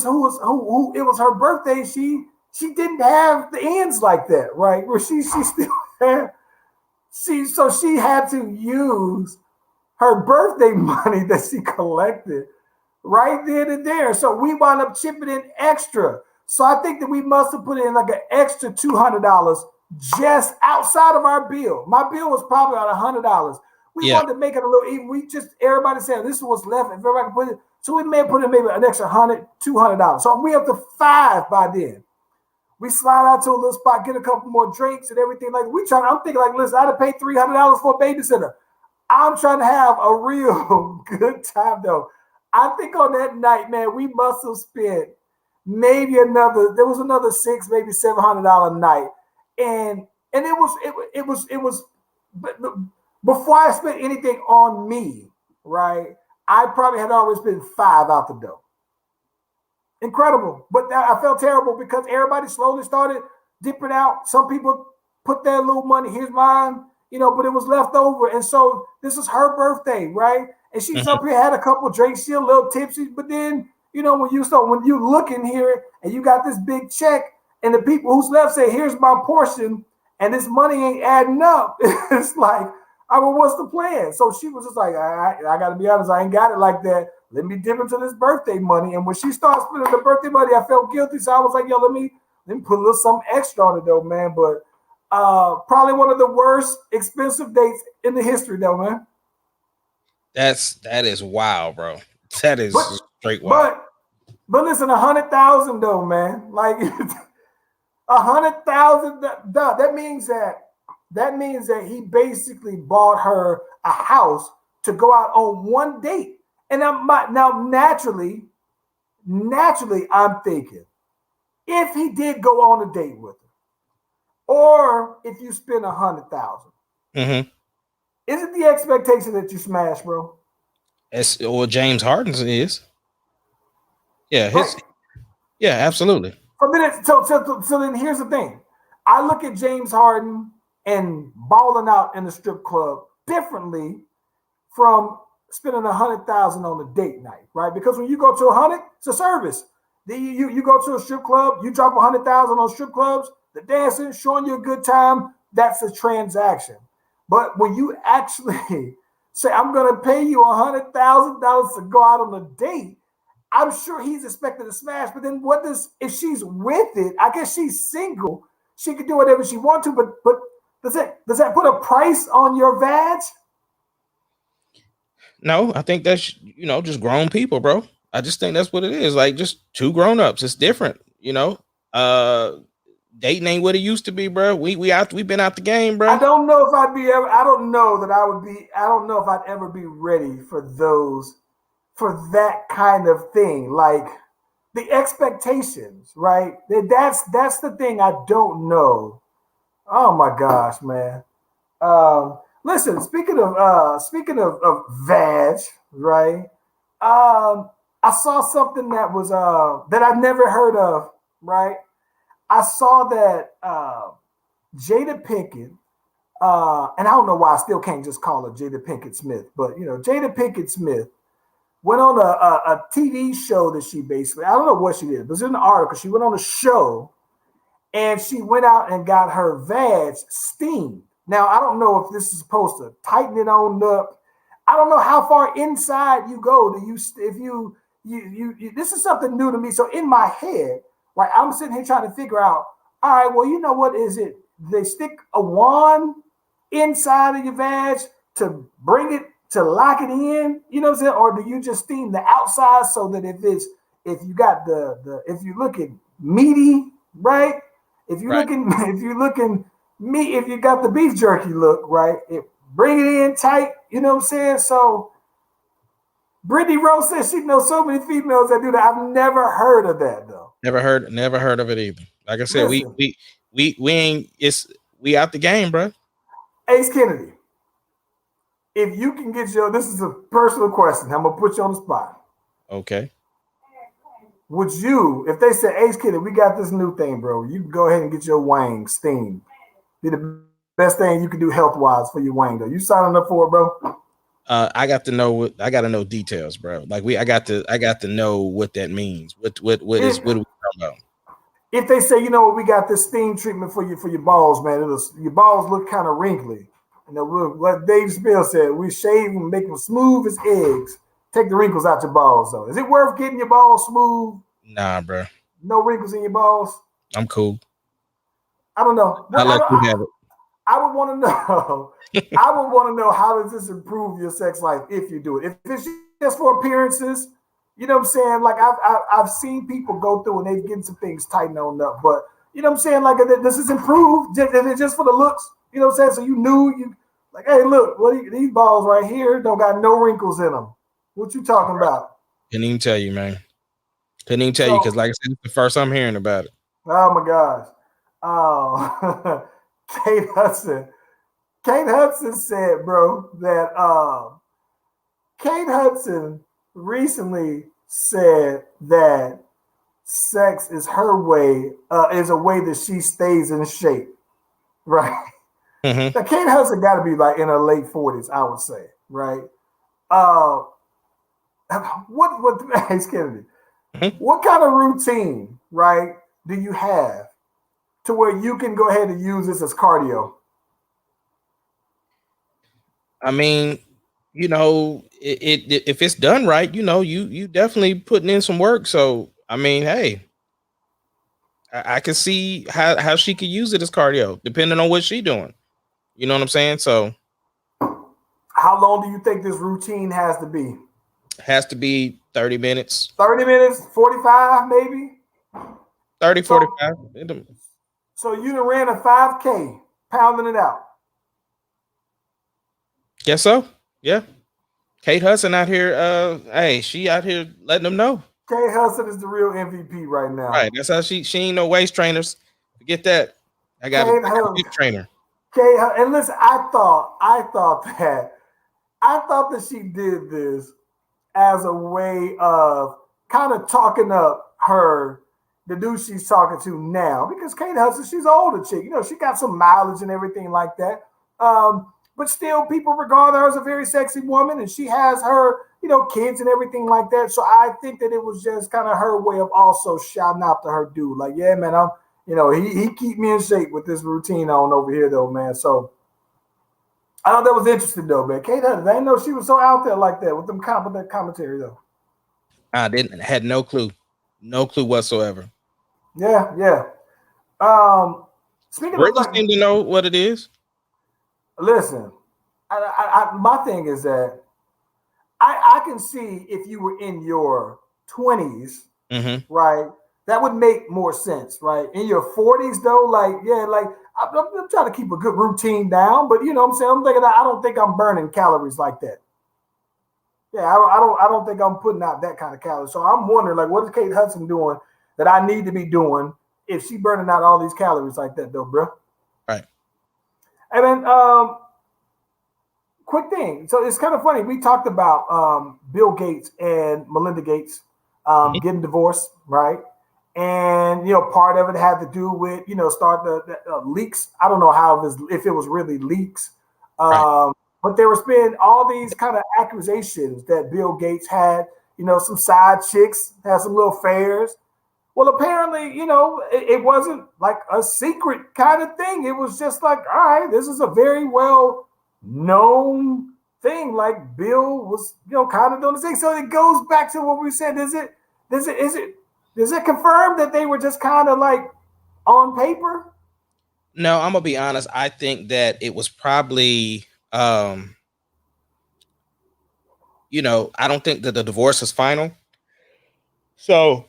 it was her birthday, she didn't have the ends like that, right? Where she still had, so she had to use her birthday money that she collected right then and there. So we wound up chipping in extra. So I think that we must have put in like an extra $200 just outside of our bill. My bill was probably about $100. We wanted to make it a little even. Everybody said this is what's left. If everybody put it, so we may put in maybe an extra $100, $200. So we up to $500 by then. We slide out to a little spot, get a couple more drinks and everything. Like I'm thinking like, listen, I'd have paid $300 for a babysitter. I'm trying to have a real good time though. I think on that night, man, we must have spent maybe there was another $600, maybe $700 a night. And it was but before I spent anything on me, right? I probably had already spent $500 out the door. Incredible. But I felt terrible because everybody slowly started dipping out. Some people put their little money, here's mine, but it was left over. And so this is her birthday, right? And she's up here, had a couple drinks, she a little tipsy, but then, when you look in here and you got this big check and the people who's left say, here's my portion, and this money ain't adding up. It's like, what's the plan? So she was just like, I got to be honest, I ain't got it like that. Let me dip into this birthday money. And when she started spending the birthday money, I felt guilty. So I was like, yo, let me put a little something extra on it though, man. But probably one of the worst expensive dates in the history though, man. That is wild, bro. That is straight wild. But listen, 100,000 though, man. Like 100,000. That means that he basically bought her a house to go out on one date. And now naturally, I'm thinking, if he did go on a date with her, or if you spend 100,000, is it the expectation that you smash, bro? Well, James Harden's is. Yeah, yeah, absolutely. So then here's the thing. I look at James Harden and balling out in the strip club differently from spending 100,000 on a date night, right? Because when you go to 100, it's a service. Then you go to a strip club, you drop 100,000 on strip clubs, the dancing, showing you a good time, that's a transaction. But when you actually say, I'm going to pay you $100,000 to go out on a date, I'm sure he's expected to smash. But then if she's with it, I guess she's single, she can do whatever she wants to, but does that put a price on your vag? No, I think that's, just grown people, bro. I just think that's what it is. Like just two grown-ups. It's different, dating ain't what it used to be, bro. We've been out the game, bro. I don't know if I'd ever be ready for that kind of thing. Like the expectations, right? That's the thing I don't know. Oh my gosh, man. Listen, speaking of vag, right? I saw something that was that I've never heard of right? I saw that Jada Pinkett, and I don't know why I still can't just call her Jada Pinkett-Smith, but Jada Pinkett-Smith went on a TV show that she basically, I don't know what she did, but it was in the article. She went on a show and she went out and got her vag steamed. Now, I don't know if this is supposed to tighten it on up. I don't know how far inside you go. This is something new to me. So in my head, right, I'm sitting here trying to figure out, all right, well, you know what is it? They stick a wand inside of your vag to bring it, to lock it in, you know what I'm saying? Or do you just steam the outside so that if you got if you looking meaty, right? If you got the beef jerky look, right? Bring it in tight, you know what I'm saying? So Brittany Rose says she knows so many females that do that. I've never heard of that though. Never heard of it either. Like I said, Listen, we ain't, we out the game, bro. Ace Kennedy, if you can get this is a personal question. I'm gonna put you on the spot. Okay. Would you, if they said, Ace Kennedy, we got this new thing, bro, you can go ahead and get your wang steamed. Be the best thing you can do health wise for your wang though. You signing up for it, bro? I got to know details, bro. Like I got to know what that means. What are we talking about? If they say, you know what, we got this steam treatment for your balls, man. Your balls look kind of wrinkly. What Dave Spill said, we shave them, make them smooth as eggs. Take the wrinkles out your balls, though. Is it worth getting your balls smooth? Nah, bro. No wrinkles in your balls? I'm cool. I don't know. I'll let you have it. I would want to know. I would want to know, how does this improve your sex life if you do it? If it's just for appearances, you know what I'm saying? Like I've seen people go through and they've getting some things tightened on up, but you know what I'm saying? Like this is improved. If it's just for the looks, you know what I'm saying? So you like, hey, look, these balls right here don't got no wrinkles in them. What you talking about? Couldn't even tell you, man. Couldn't even tell you because, like I said, it's the first I'm hearing about it. Oh my gosh. Kate Hudson said, bro, that Kate Hudson recently said that sex is her way, is a way that she stays in shape, right? Mm-hmm. Now, Kate Hudson got to be like in her late 40s, I would say, right? What Ace Kennedy? Mm-hmm. What kind of routine, right, do you have to where you can go ahead and use this as cardio? I mean, if it's done right, you definitely putting in some work. So I mean, hey, I can see how she could use it as cardio, depending on what she's doing. You know what I'm saying? So how long do you think this routine has to be? Has to be 30 minutes. 30 minutes, 45 maybe? 30, 45. So you done ran a 5K, pounding it out. Guess so. Yeah. Kate Hudson out here. Hey, she out here letting them know. Kate Hudson is the real MVP right now. Right. That's how she ain't no waist trainers. Forget that. I got a big trainer. Kate, and listen, I thought that she did this as a way of kind of talking up the dude she's talking to now, because Kate Hudson, she's an older chick. She got some mileage and everything like that. But still, people regard her as a very sexy woman, and she has her, kids and everything like that. So I think that it was just kind of her way of also shouting out to her dude, like, yeah, man, he keep me in shape with this routine on over here, though, man. So I thought that was interesting, though, man. Kate Hudson, I didn't know she was so out there like that with that commentary, though. I had no clue whatsoever. Yeah. Speaking of, seem to know what it is. Listen, my thing is that I can see if you were in your 20s, mm-hmm. right? That would make more sense, right? In your 40s, though, I'm trying to keep a good routine down, but you know what I'm saying? I'm thinking that I don't think I'm burning calories like that. Yeah, I don't think I'm putting out that kind of calories. So I'm wondering, like, what is Kate Hudson doing that I need to be doing if she burning out all these calories like that, though, bro? Right. And then, quick thing. So it's kind of funny. We talked about Bill Gates and Melinda Gates getting divorced, right? And part of it had to do with start the leaks. I don't know how if it was really leaks, Right. but there was been all these kind of accusations that Bill Gates had some side chicks, had some little affairs. Well, apparently, it wasn't like a secret kind of thing. It was just like, all right, this is a very well known thing. Like Bill was, kind of doing the thing. So it goes back to what we said. Is it confirmed that they were just kind of like on paper? No, I'm gonna be honest. I think that it was probably, I don't think that the divorce is final. So,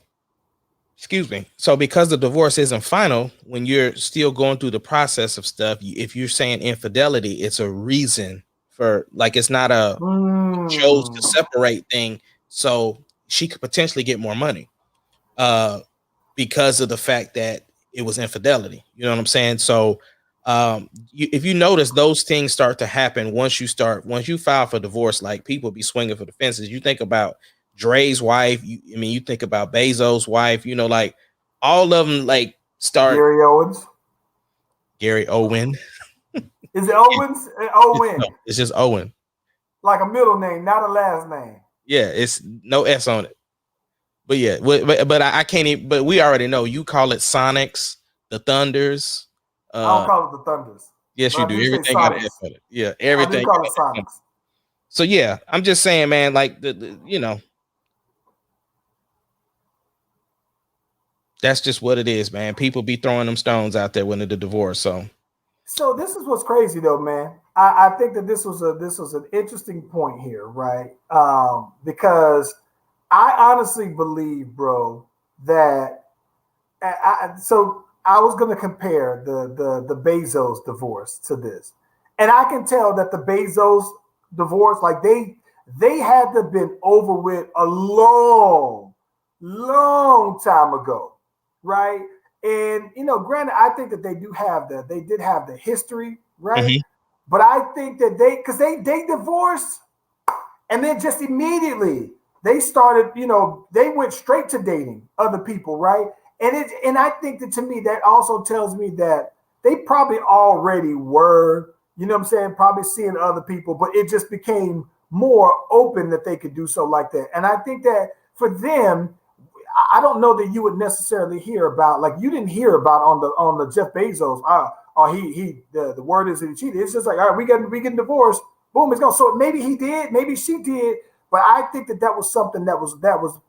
excuse me. So, because the divorce isn't final, when you're still going through the process of stuff, if you're saying infidelity, it's a reason for, like, it's not a chose to separate thing. So she could potentially get more money because of the fact that it was infidelity. You know what I'm saying? So if you notice, those things start to happen once you file for divorce. Like, people be swinging for the fences. You think about Dre's wife. You think about Bezos' wife. Like, all of them like start. Gary Owens. Gary Owen. Is it Owens? Owen. It's just Owen. Like a middle name, not a last name. Yeah, it's no S on it. But yeah, but I can't even. But we already know you call it Sonics, the Thunders. I don't call it the Thunders. Yes, you do. Everything got an S on it. Yeah, everything. I do call it Sonics. So yeah, I'm just saying, man. Like that's just what it is, man. People be throwing them stones out there when they're the divorce. So this is what's crazy, though, man. I think that this was an interesting point here, right? Because I honestly believe, bro, that I was going to compare the Bezos divorce to this, and I can tell that the Bezos divorce, like they had to have been over with a long time ago, right? And granted, I think that they did have the history, right? Mm-hmm. But I think that they divorced, and then just immediately they started, they went straight to dating other people, right? And I think that, to me, that also tells me that they probably already were, probably seeing other people, but it just became more open that they could do so like that. And I think that for them, I don't know that you would necessarily hear about, like, you didn't hear about on the Jeff Bezos. The word is that he cheated. It's just like, all right, we getting divorced. Boom, it's gone. So maybe he did, maybe she did, but I think that was something that was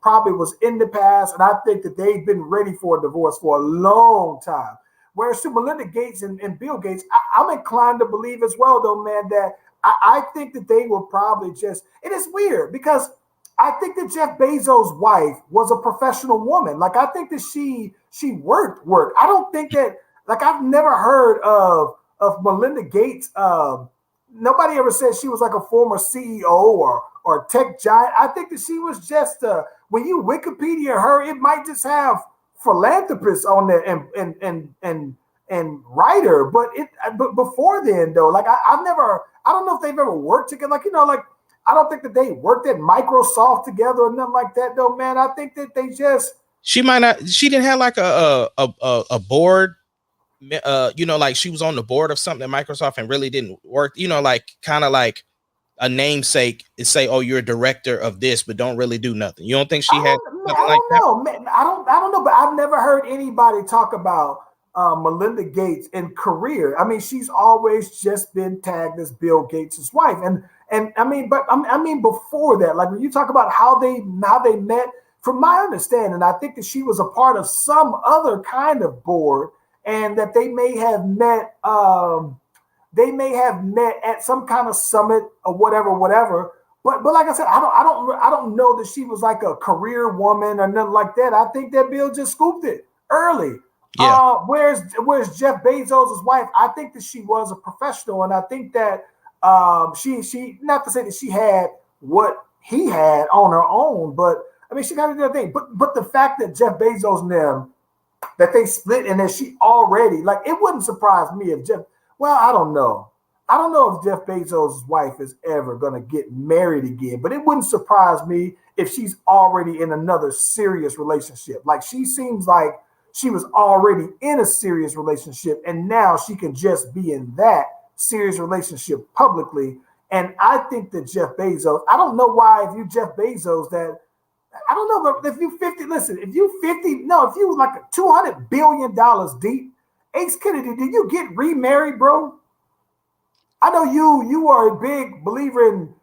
probably in the past, and I think that they've been ready for a divorce for a long time. Whereas to Melinda Gates and Bill Gates, I'm inclined to believe as well, though, man, that I think that they were probably just. It is weird because I think that Jeff Bezos' wife was a professional woman. Like, I think that she worked. I don't think that, like, I've never heard of Melinda Gates. Nobody ever said she was like a former CEO or tech giant. I think that she was just when you Wikipedia her, it might just have philanthropist on there and writer. But before then, though, like I don't know if they've ever worked together. Like, I don't think that they worked at Microsoft together or nothing like that, though, man. I think that they just. She didn't have like a board, like she was on the board of something at Microsoft and really didn't work, like kind of like a namesake and say, oh, you're a director of this, but don't really do nothing. You don't think she had something like that? Man, I don't know, but I've never heard anybody talk about Melinda Gates in career. I mean, she's always just been tagged as Bill Gates' wife. And I mean, but I mean, before that, like when you talk about how they met, from my understanding, I think that she was a part of some other kind of board, and that they may have met at some kind of summit or whatever. But like I said, I don't know that she was like a career woman or nothing like that. I think that Bill just scooped it early. Yeah. Whereas Jeff Bezos' wife, I think that she was a professional, and I think that she not to say that she had what he had on her own, but I mean she got to do her thing. But the fact that Jeff Bezos and them, that they split and that she already, like, it wouldn't surprise me if Jeff. Well, I don't know. I don't know if Jeff Bezos' wife is ever going to get married again, but it wouldn't surprise me if she's already in another serious relationship. Like she seems like she was already in a serious relationship and now she can just be in that serious relationship publicly. And I think that Jeff Bezos, I don't know why if you Jeff Bezos that I don't know if you 50, listen, if you 50, no, if you like $200 billion deep, Ace Kennedy, did you get remarried, bro? I know you are a big believer in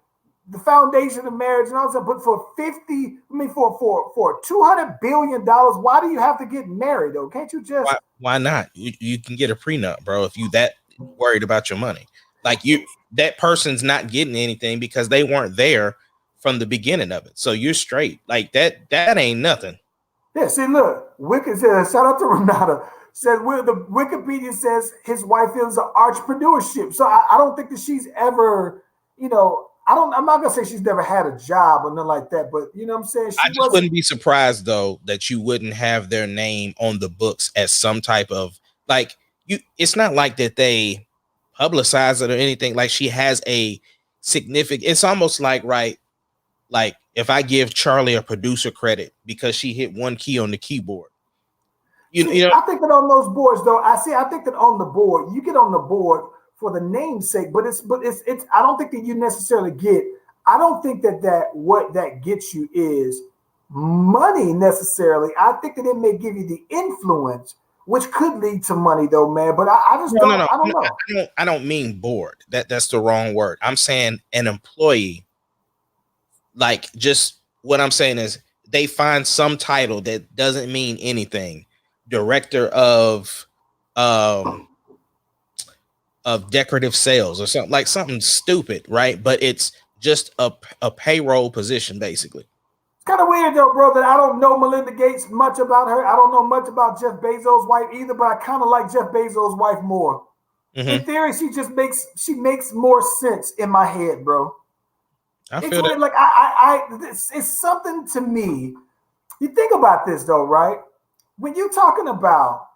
the foundation of marriage and all that, but for $200 billion, why do you have to get married though? Can't you just why not? You can get a prenup, bro, if you that worried about your money. Like that person's not getting anything because they weren't there from the beginning of it. So you're straight. Like that ain't nothing. Yeah, see, look, Wicked says, shout out to Renata. Said the Wikipedia says his wife is an entrepreneurship. So I don't think that she's ever, I'm not gonna say she's never had a job or nothing like that, but you know what I'm saying? I just wouldn't be surprised though that you wouldn't have their name on the books as some type of it's not like that they publicize it or anything. Like she has a significant, it's almost like, right, like if I give Charlie a producer credit because she hit one key on the keyboard. You know, I think that on those boards though, I think that on the board, you get on the board for the namesake, but it's I don't think that you necessarily I don't think that what that gets you is money necessarily. I think that it may give you the influence, which could lead to money though, man. But I just don't know. I don't mean board. That's the wrong word. I'm saying an employee. Like just what I'm saying is they find some title that doesn't mean anything. Director of decorative sales or something, like something stupid, right? But it's just a payroll position, basically. It's kind of weird though, bro, that I don't know Melinda Gates much about her. I don't know much about Jeff Bezos' wife either, but I kind of like Jeff Bezos' wife more. Mm-hmm. In theory, she makes more sense in my head, bro. I feel that. Like it's something to me. You think about this though, right? When you talk about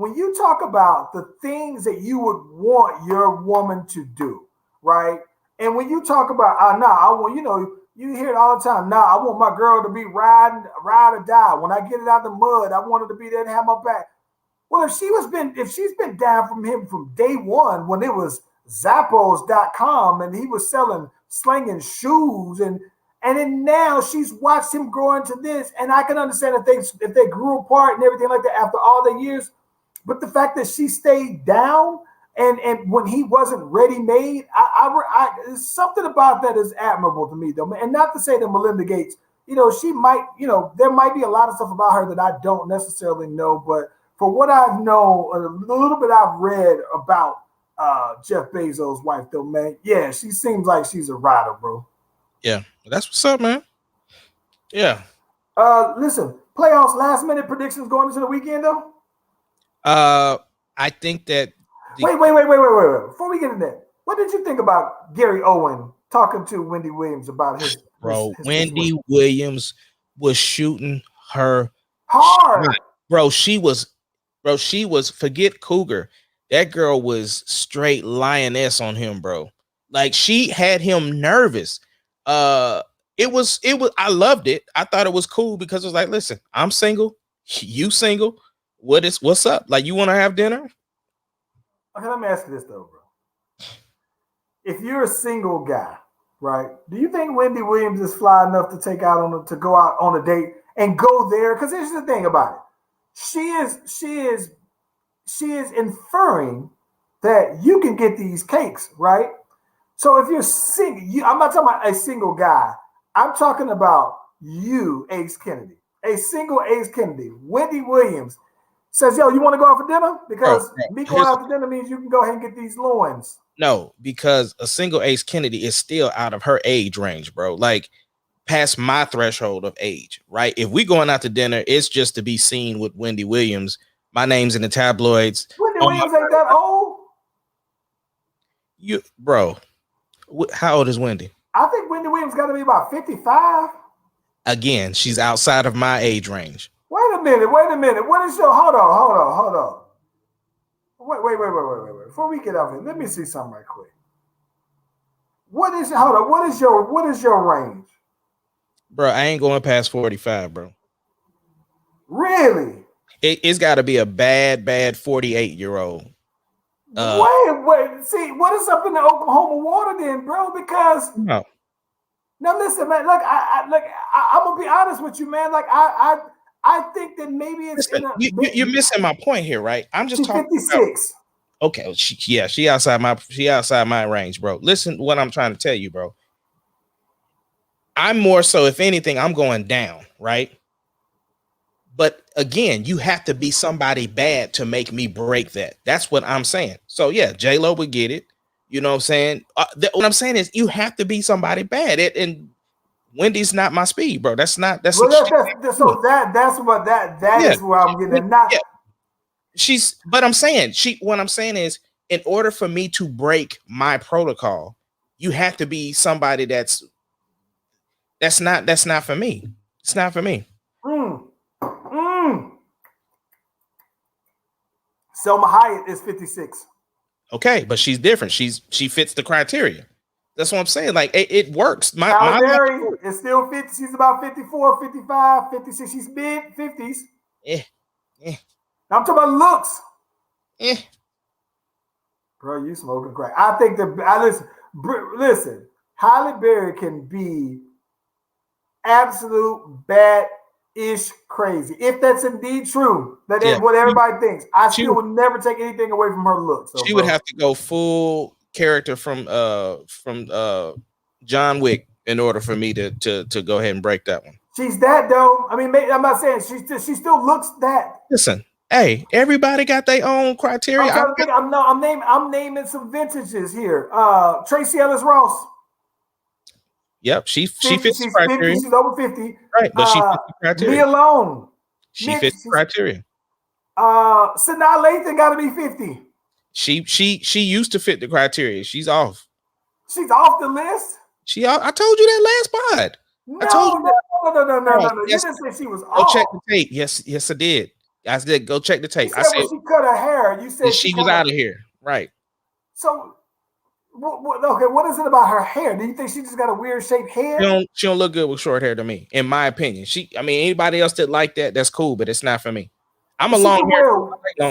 the things that you would want your woman to do, right? And when you talk about, you hear it all the time. I want my girl to be ride or die. When I get it out of the mud, I want her to be there to have my back. Well, if she's been down from him from day one when it was Zappos.com and he was slinging shoes and then now she's watched him grow into this, and I can understand if they grew apart and everything like that after all the years. But the fact that she stayed down and when he wasn't ready made, there's something about that is admirable to me though. And not to say that Melinda Gates, she might, there might be a lot of stuff about her that I don't necessarily know, but for what I've known, a little bit I've read about Jeff Bezos' wife though, man. Yeah, she seems like she's a rider, bro. Yeah, that's what's up, man. Yeah. Listen, playoffs last minute predictions going into the weekend though. I think that. Wait. Before we get in there, what did you think about Gary Owen talking to Wendy Williams about his? Wendy Williams was shooting her hard, shot. Bro. She was forget Cougar. That girl was straight lioness on him, bro. Like she had him nervous. It was I loved it. I thought it was cool because it was like, listen, I'm single, you single. What's up? Like, you want to have dinner? Okay, let me ask you this though, bro. If you're a single guy, right? Do you think Wendy Williams is fly enough to go out on a date and go there? Because here's the thing about it. She is inferring that you can get these cakes, right? So if you're single, I'm not talking about a single guy. I'm talking about you, Ace Kennedy, a single Ace Kennedy. Wendy Williams says, yo, you want to go out for dinner? Because me going out for dinner means you can go ahead and get these loins. No, because a single Ace Kennedy is still out of her age range, bro. Like past my threshold of age, right? If we going out to dinner, it's just to be seen with Wendy Williams. My name's in the tabloids. Wendy Williams ain't that old. Bro, how old is Wendy? I think Wendy Williams got to be about 55. Again, she's outside of my age range. Wait a minute. What is your? Hold on. Wait. Before we get off here, let me see something right quick. What is hold on? What is your range? Bro, I ain't going past 45, bro. Really? It's got to be a bad 48-year-old. Wait. See, what is up in the Oklahoma water then, bro? Because No. now listen, man. Look, I'm gonna be honest with you, man. Like I think that maybe it's Listen, you're missing my point here, right? I'm just she's talking 56. Okay, well, she outside my range, bro. Listen, what I'm trying to tell you, bro. I'm more so, if anything, I'm going down, right? But again, you have to be somebody bad to make me break that. That's what I'm saying. So yeah, J-Lo would get it. You know what I'm saying? What I'm saying is you have to be somebody bad. And Wendy's not my speed, bro. That's Well, that's Yeah. is where I'm getting at. Not Yeah. But I'm saying what I'm saying is, in order for me to break my protocol, you have to be somebody that's not for me. It's not for me. Selma Hayek is 56. Okay, but she's different. She fits the criteria. That's what I'm saying. Like it works. Halle Berry is still 50. She's about 54, 55, 56. She's mid 50s. I'm talking about looks. Bro, you smoking crack. I think listen, Halle Berry can be absolute bad-ish crazy. If that's indeed true, that is what everybody thinks. I still would never take anything away from her looks. So, she would have to go full character from John Wick in order for me to go ahead and break that one. She's that though. I mean, I'm not saying she still looks that. Listen, hey, everybody got their own criteria. I'm naming some vintages here. Tracy Ellis Ross. Yep, she fits the criteria. 50, she's over 50. Right, but she fits the criteria. Me alone. She fits the criteria. Sanaa Lathan got to be 50. She used to fit the criteria. She's off. She's off the list. I told you that last pod. No. You didn't say she was Go off. check the tape. Yes, I did. I said go check the tape. I said when she cut her hair. You said she was out of here. Right. So, what is it about her hair? Do you think she just got a weird shaped hair? She don't look good with short hair to me, in my opinion. Anybody else that like that, that's cool, but it's not for me. I'm a long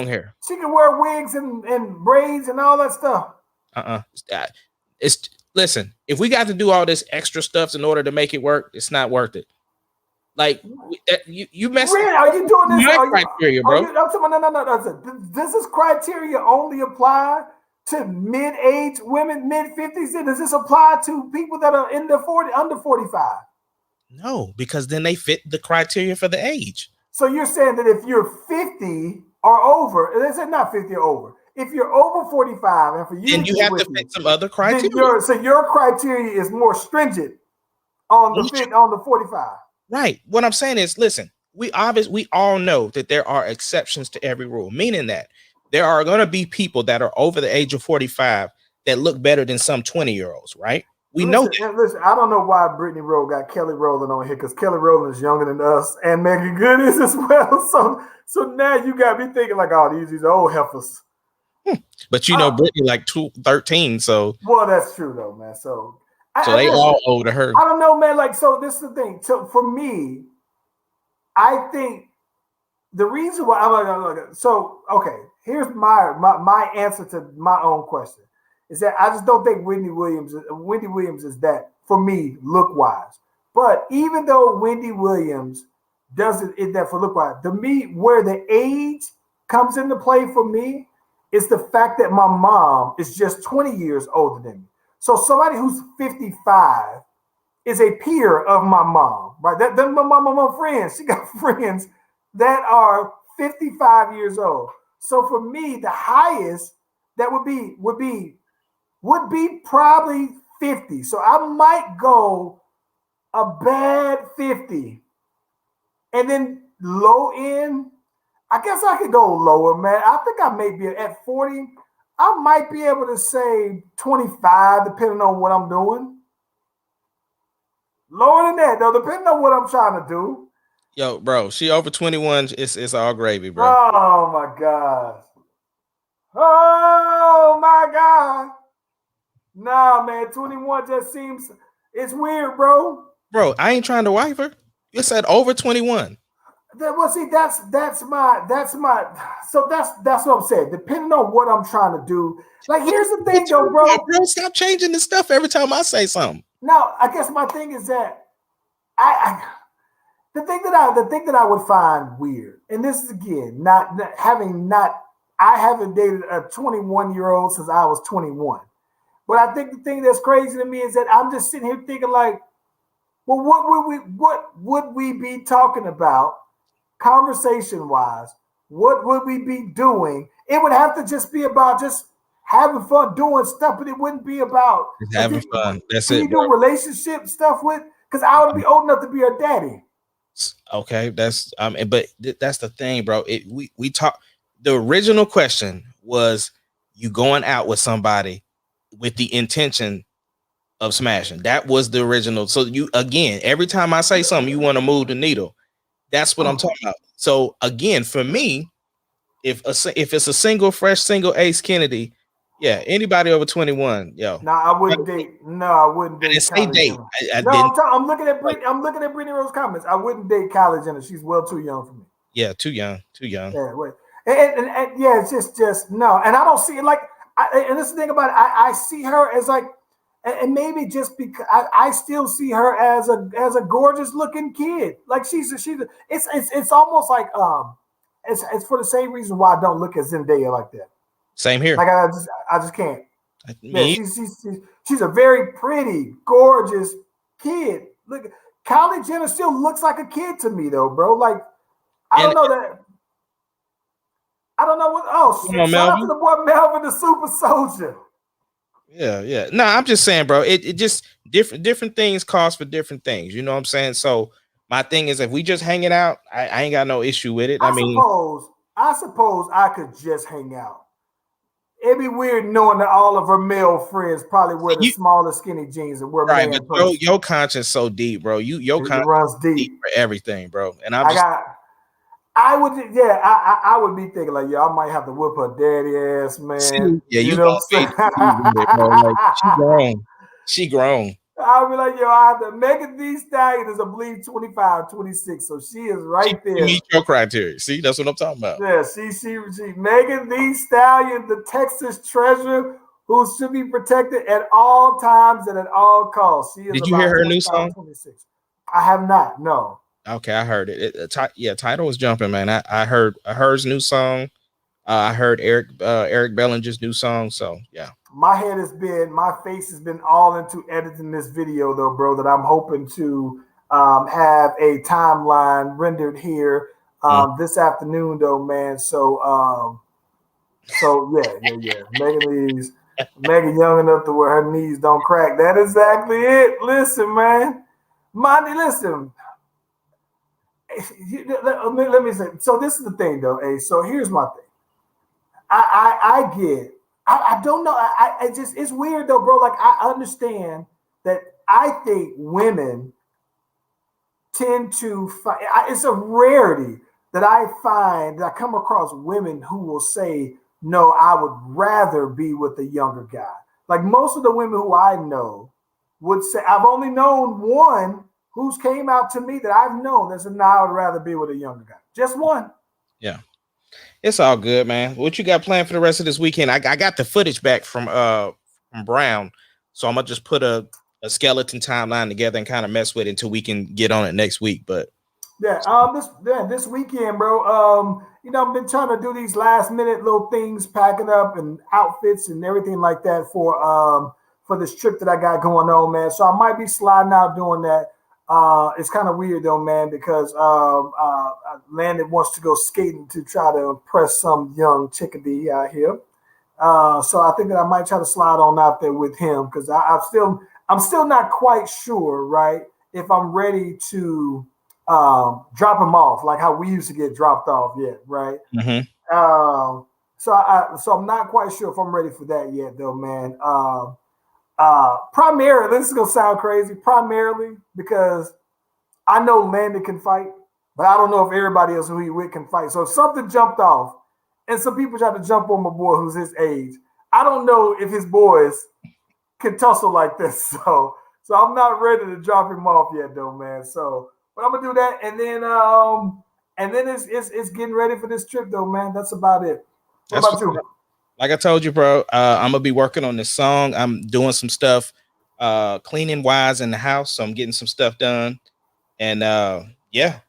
hair. She can wear wigs and braids and all that stuff. Listen, if we got to do all this extra stuff in order to make it work, it's not worth it. Like you messed really? Are you doing this? Criteria, bro? No. Does this criteria only apply to mid-age women, mid-50s? Does this apply to people that are in their 40, under 45? No, because then they fit the criteria for the age. So you're saying that if you're 50 or over, they said not 50 or over. If you're over 45, and for you, then you have to fit some other criteria. So your criteria is more stringent on the 45. Right. What I'm saying is, listen, we all know that there are exceptions to every rule, meaning that there are going to be people that are over the age of 45 that look better than some 20-year-olds, right? Know that. Listen, I don't know why Brittany Rowe got Kelly Rowland on here, because Kelly Rowland is younger than us, and Megan Good is as well. So now you got me thinking like, oh, these old heifers. But Brittany like 13, so. Well, that's true though, man. So they all owe to her. I don't know, man. Like, so this is the thing. So for me, I think the reason why okay, here's my answer to my own question is that I just don't think Wendy Williams is that for me look wise. But even though Wendy Williams is that for look wise, to me where the age comes into play for me is the fact that my mom is just 20 years older than me. So somebody who's 55 is a peer of my mom, right? That's my mom friends. She got friends that are 55 years old. So for me, the highest that would be probably 50. So I might go a bad 50. And then low end, I guess I could go lower, man. I think I may be at 40. I might be able to say 25, depending on what I'm doing. Lower than that, though, depending on what I'm trying to do. Yo, bro, she over 21. It's all gravy, bro. Oh, my God. Oh, my God. Nah, man, 21 just seems it's weird, bro. Bro, I ain't trying to wife her. You said over 21. Well, see, that's my so that's what I'm saying. Depending on what I'm trying to do, like here's the thing, though, bro. Stop changing the stuff every time I say something. Now, I guess my thing is that the thing that I would find weird, and this is again I haven't dated a 21-year-old since I was 21. But I think the thing that's crazy to me is that I'm just sitting here thinking like, well, what would we be talking about? Conversation wise, what would we be doing? It would have to just be about just having fun doing stuff, but it wouldn't be about just having fun. That's it. You do relationship stuff with because I would be old enough to be her daddy. Okay, that's but that's the thing, bro. We talk. The original question was you going out with somebody with the intention of smashing. That was the original. So you again, every time I say something, you want to move the needle. That's what I'm talking about. So again, for me, if it's a fresh single Ace Kennedy, yeah, anybody over 21, yo. No, I wouldn't date. No, I wouldn't date. I didn't say date. I'm looking at Brittany Rose's comments. I wouldn't date Kylie Jenner. She's well too young for me. Yeah, too young. Yeah, wait. And yeah, it's just no. And I don't see it like. And this is the thing about it. I see her as like. And maybe just because I still see her as a gorgeous looking kid, like it's almost like it's for the same reason why I don't look at Zendaya like that. Same here. Like I just can't. Yeah, she's a very pretty, gorgeous kid. Look, Kylie Jenner still looks like a kid to me though, bro. Like I don't know that. I don't know what. Oh, shout out to the boy Melvin, the Super Soldier. Yeah. No, I'm just saying, bro. It just different things cost for different things. You know what I'm saying? So my thing is, if we just hanging out, I ain't got no issue with it. I suppose I could just hang out. It'd be weird knowing that all of her male friends probably wear the smallest skinny jeans and wear right. But your conscience so deep, bro. Your conscience runs deep for everything, bro. And I would be thinking like, I might have to whip her daddy ass, man. Yeah, you know what I'm saying? She grown. I'll be like, I have to. Megan Thee Stallion is, I believe, 25, 26, so she is right there. Meet your criteria. See, that's what I'm talking about. Yeah, she Megan Thee Stallion, the Texas treasure, who should be protected at all times and at all costs. Did you hear her new song? 26. I have not. No. Okay, I heard it. Title was jumping, man. I heard hers new song. I heard Eric Bellinger's new song. So yeah. My face has been all into editing this video though, bro. That I'm hoping to have a timeline rendered here this afternoon though, man. So yeah. Megan young enough to where her knees don't crack. That is exactly it. Listen, man. Monty, listen. Let me say. So this is the thing, though. So here's my thing. I get. I don't know. It's weird though, bro. Like I understand that. I think women tend to find. It's a rarity that I come across women who will say, "No, I would rather be with a younger guy." Like most of the women who I know would say, I've only known one who's came out to me that I've known that said, "No, I would rather be with a younger guy." Just one. Yeah, it's all good, man. What you got planned for the rest of this weekend? I got the footage back from Brown, so I'm gonna just put a skeleton timeline together and kind of mess with it until we can get on it next week. But this weekend, bro. I've been trying to do these last minute little things, packing up and outfits and everything like that for this trip that I got going on, man. So I might be sliding out doing that. It's kind of weird though, man, because Landon wants to go skating to try to impress some young chickadee out here. So I think that I might try to slide on out there with him because I'm still not quite sure, right, if I'm ready to drop him off like how we used to get dropped off yet, right? Mm-hmm. So I'm not quite sure if I'm ready for that yet, though, man. Primarily, this is gonna sound crazy. Primarily because I know Landon can fight, but I don't know if everybody else who he with can fight. So if something jumped off, and some people tried to jump on my boy who's his age, I don't know if his boys can tussle like this. So I'm not ready to drop him off yet, though, man. So, but I'm gonna do that, and then it's getting ready for this trip, though, man. That's about it. What about you? Like I told you, bro, I'm gonna be working on this song. I'm doing some stuff, cleaning wise in the house, so I'm getting some stuff done, and yeah.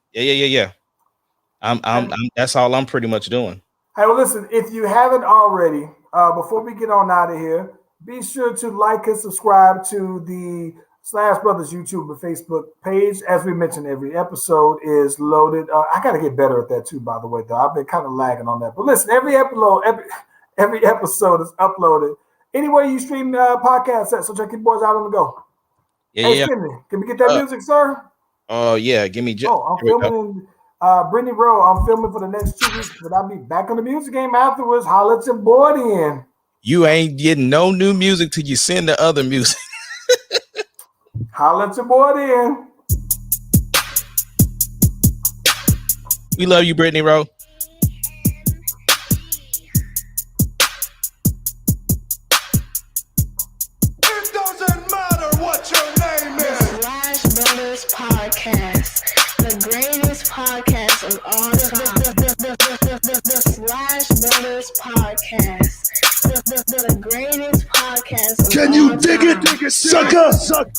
I'm that's all I'm pretty much doing. Hey, well, listen, if you haven't already, before we get on out of here, be sure to like and subscribe to the Slash Brothers YouTube and Facebook page. As we mentioned, every episode is loaded. I got to get better at that too, by the way, though. I've been kind of lagging on that. But listen, every episode is uploaded anywhere you stream podcasts at. So check your boys out on the go. Yeah. Skinny, can we get that music, sir? Oh, yeah. Give me just. I'm filming Brittany Rowe. I'm filming for the next 2 weeks, but I'll be back on the music game afterwards. Holla at your boy then. You ain't getting no new music till you send the other music. Holla at your boy then. We love you, Brittany Rowe. It doesn't matter what your name is. Slash Brothers Podcast, the greatest podcast of all time. The Slash Brothers Podcast, the greatest podcast of Can all you dig time. it, sucker?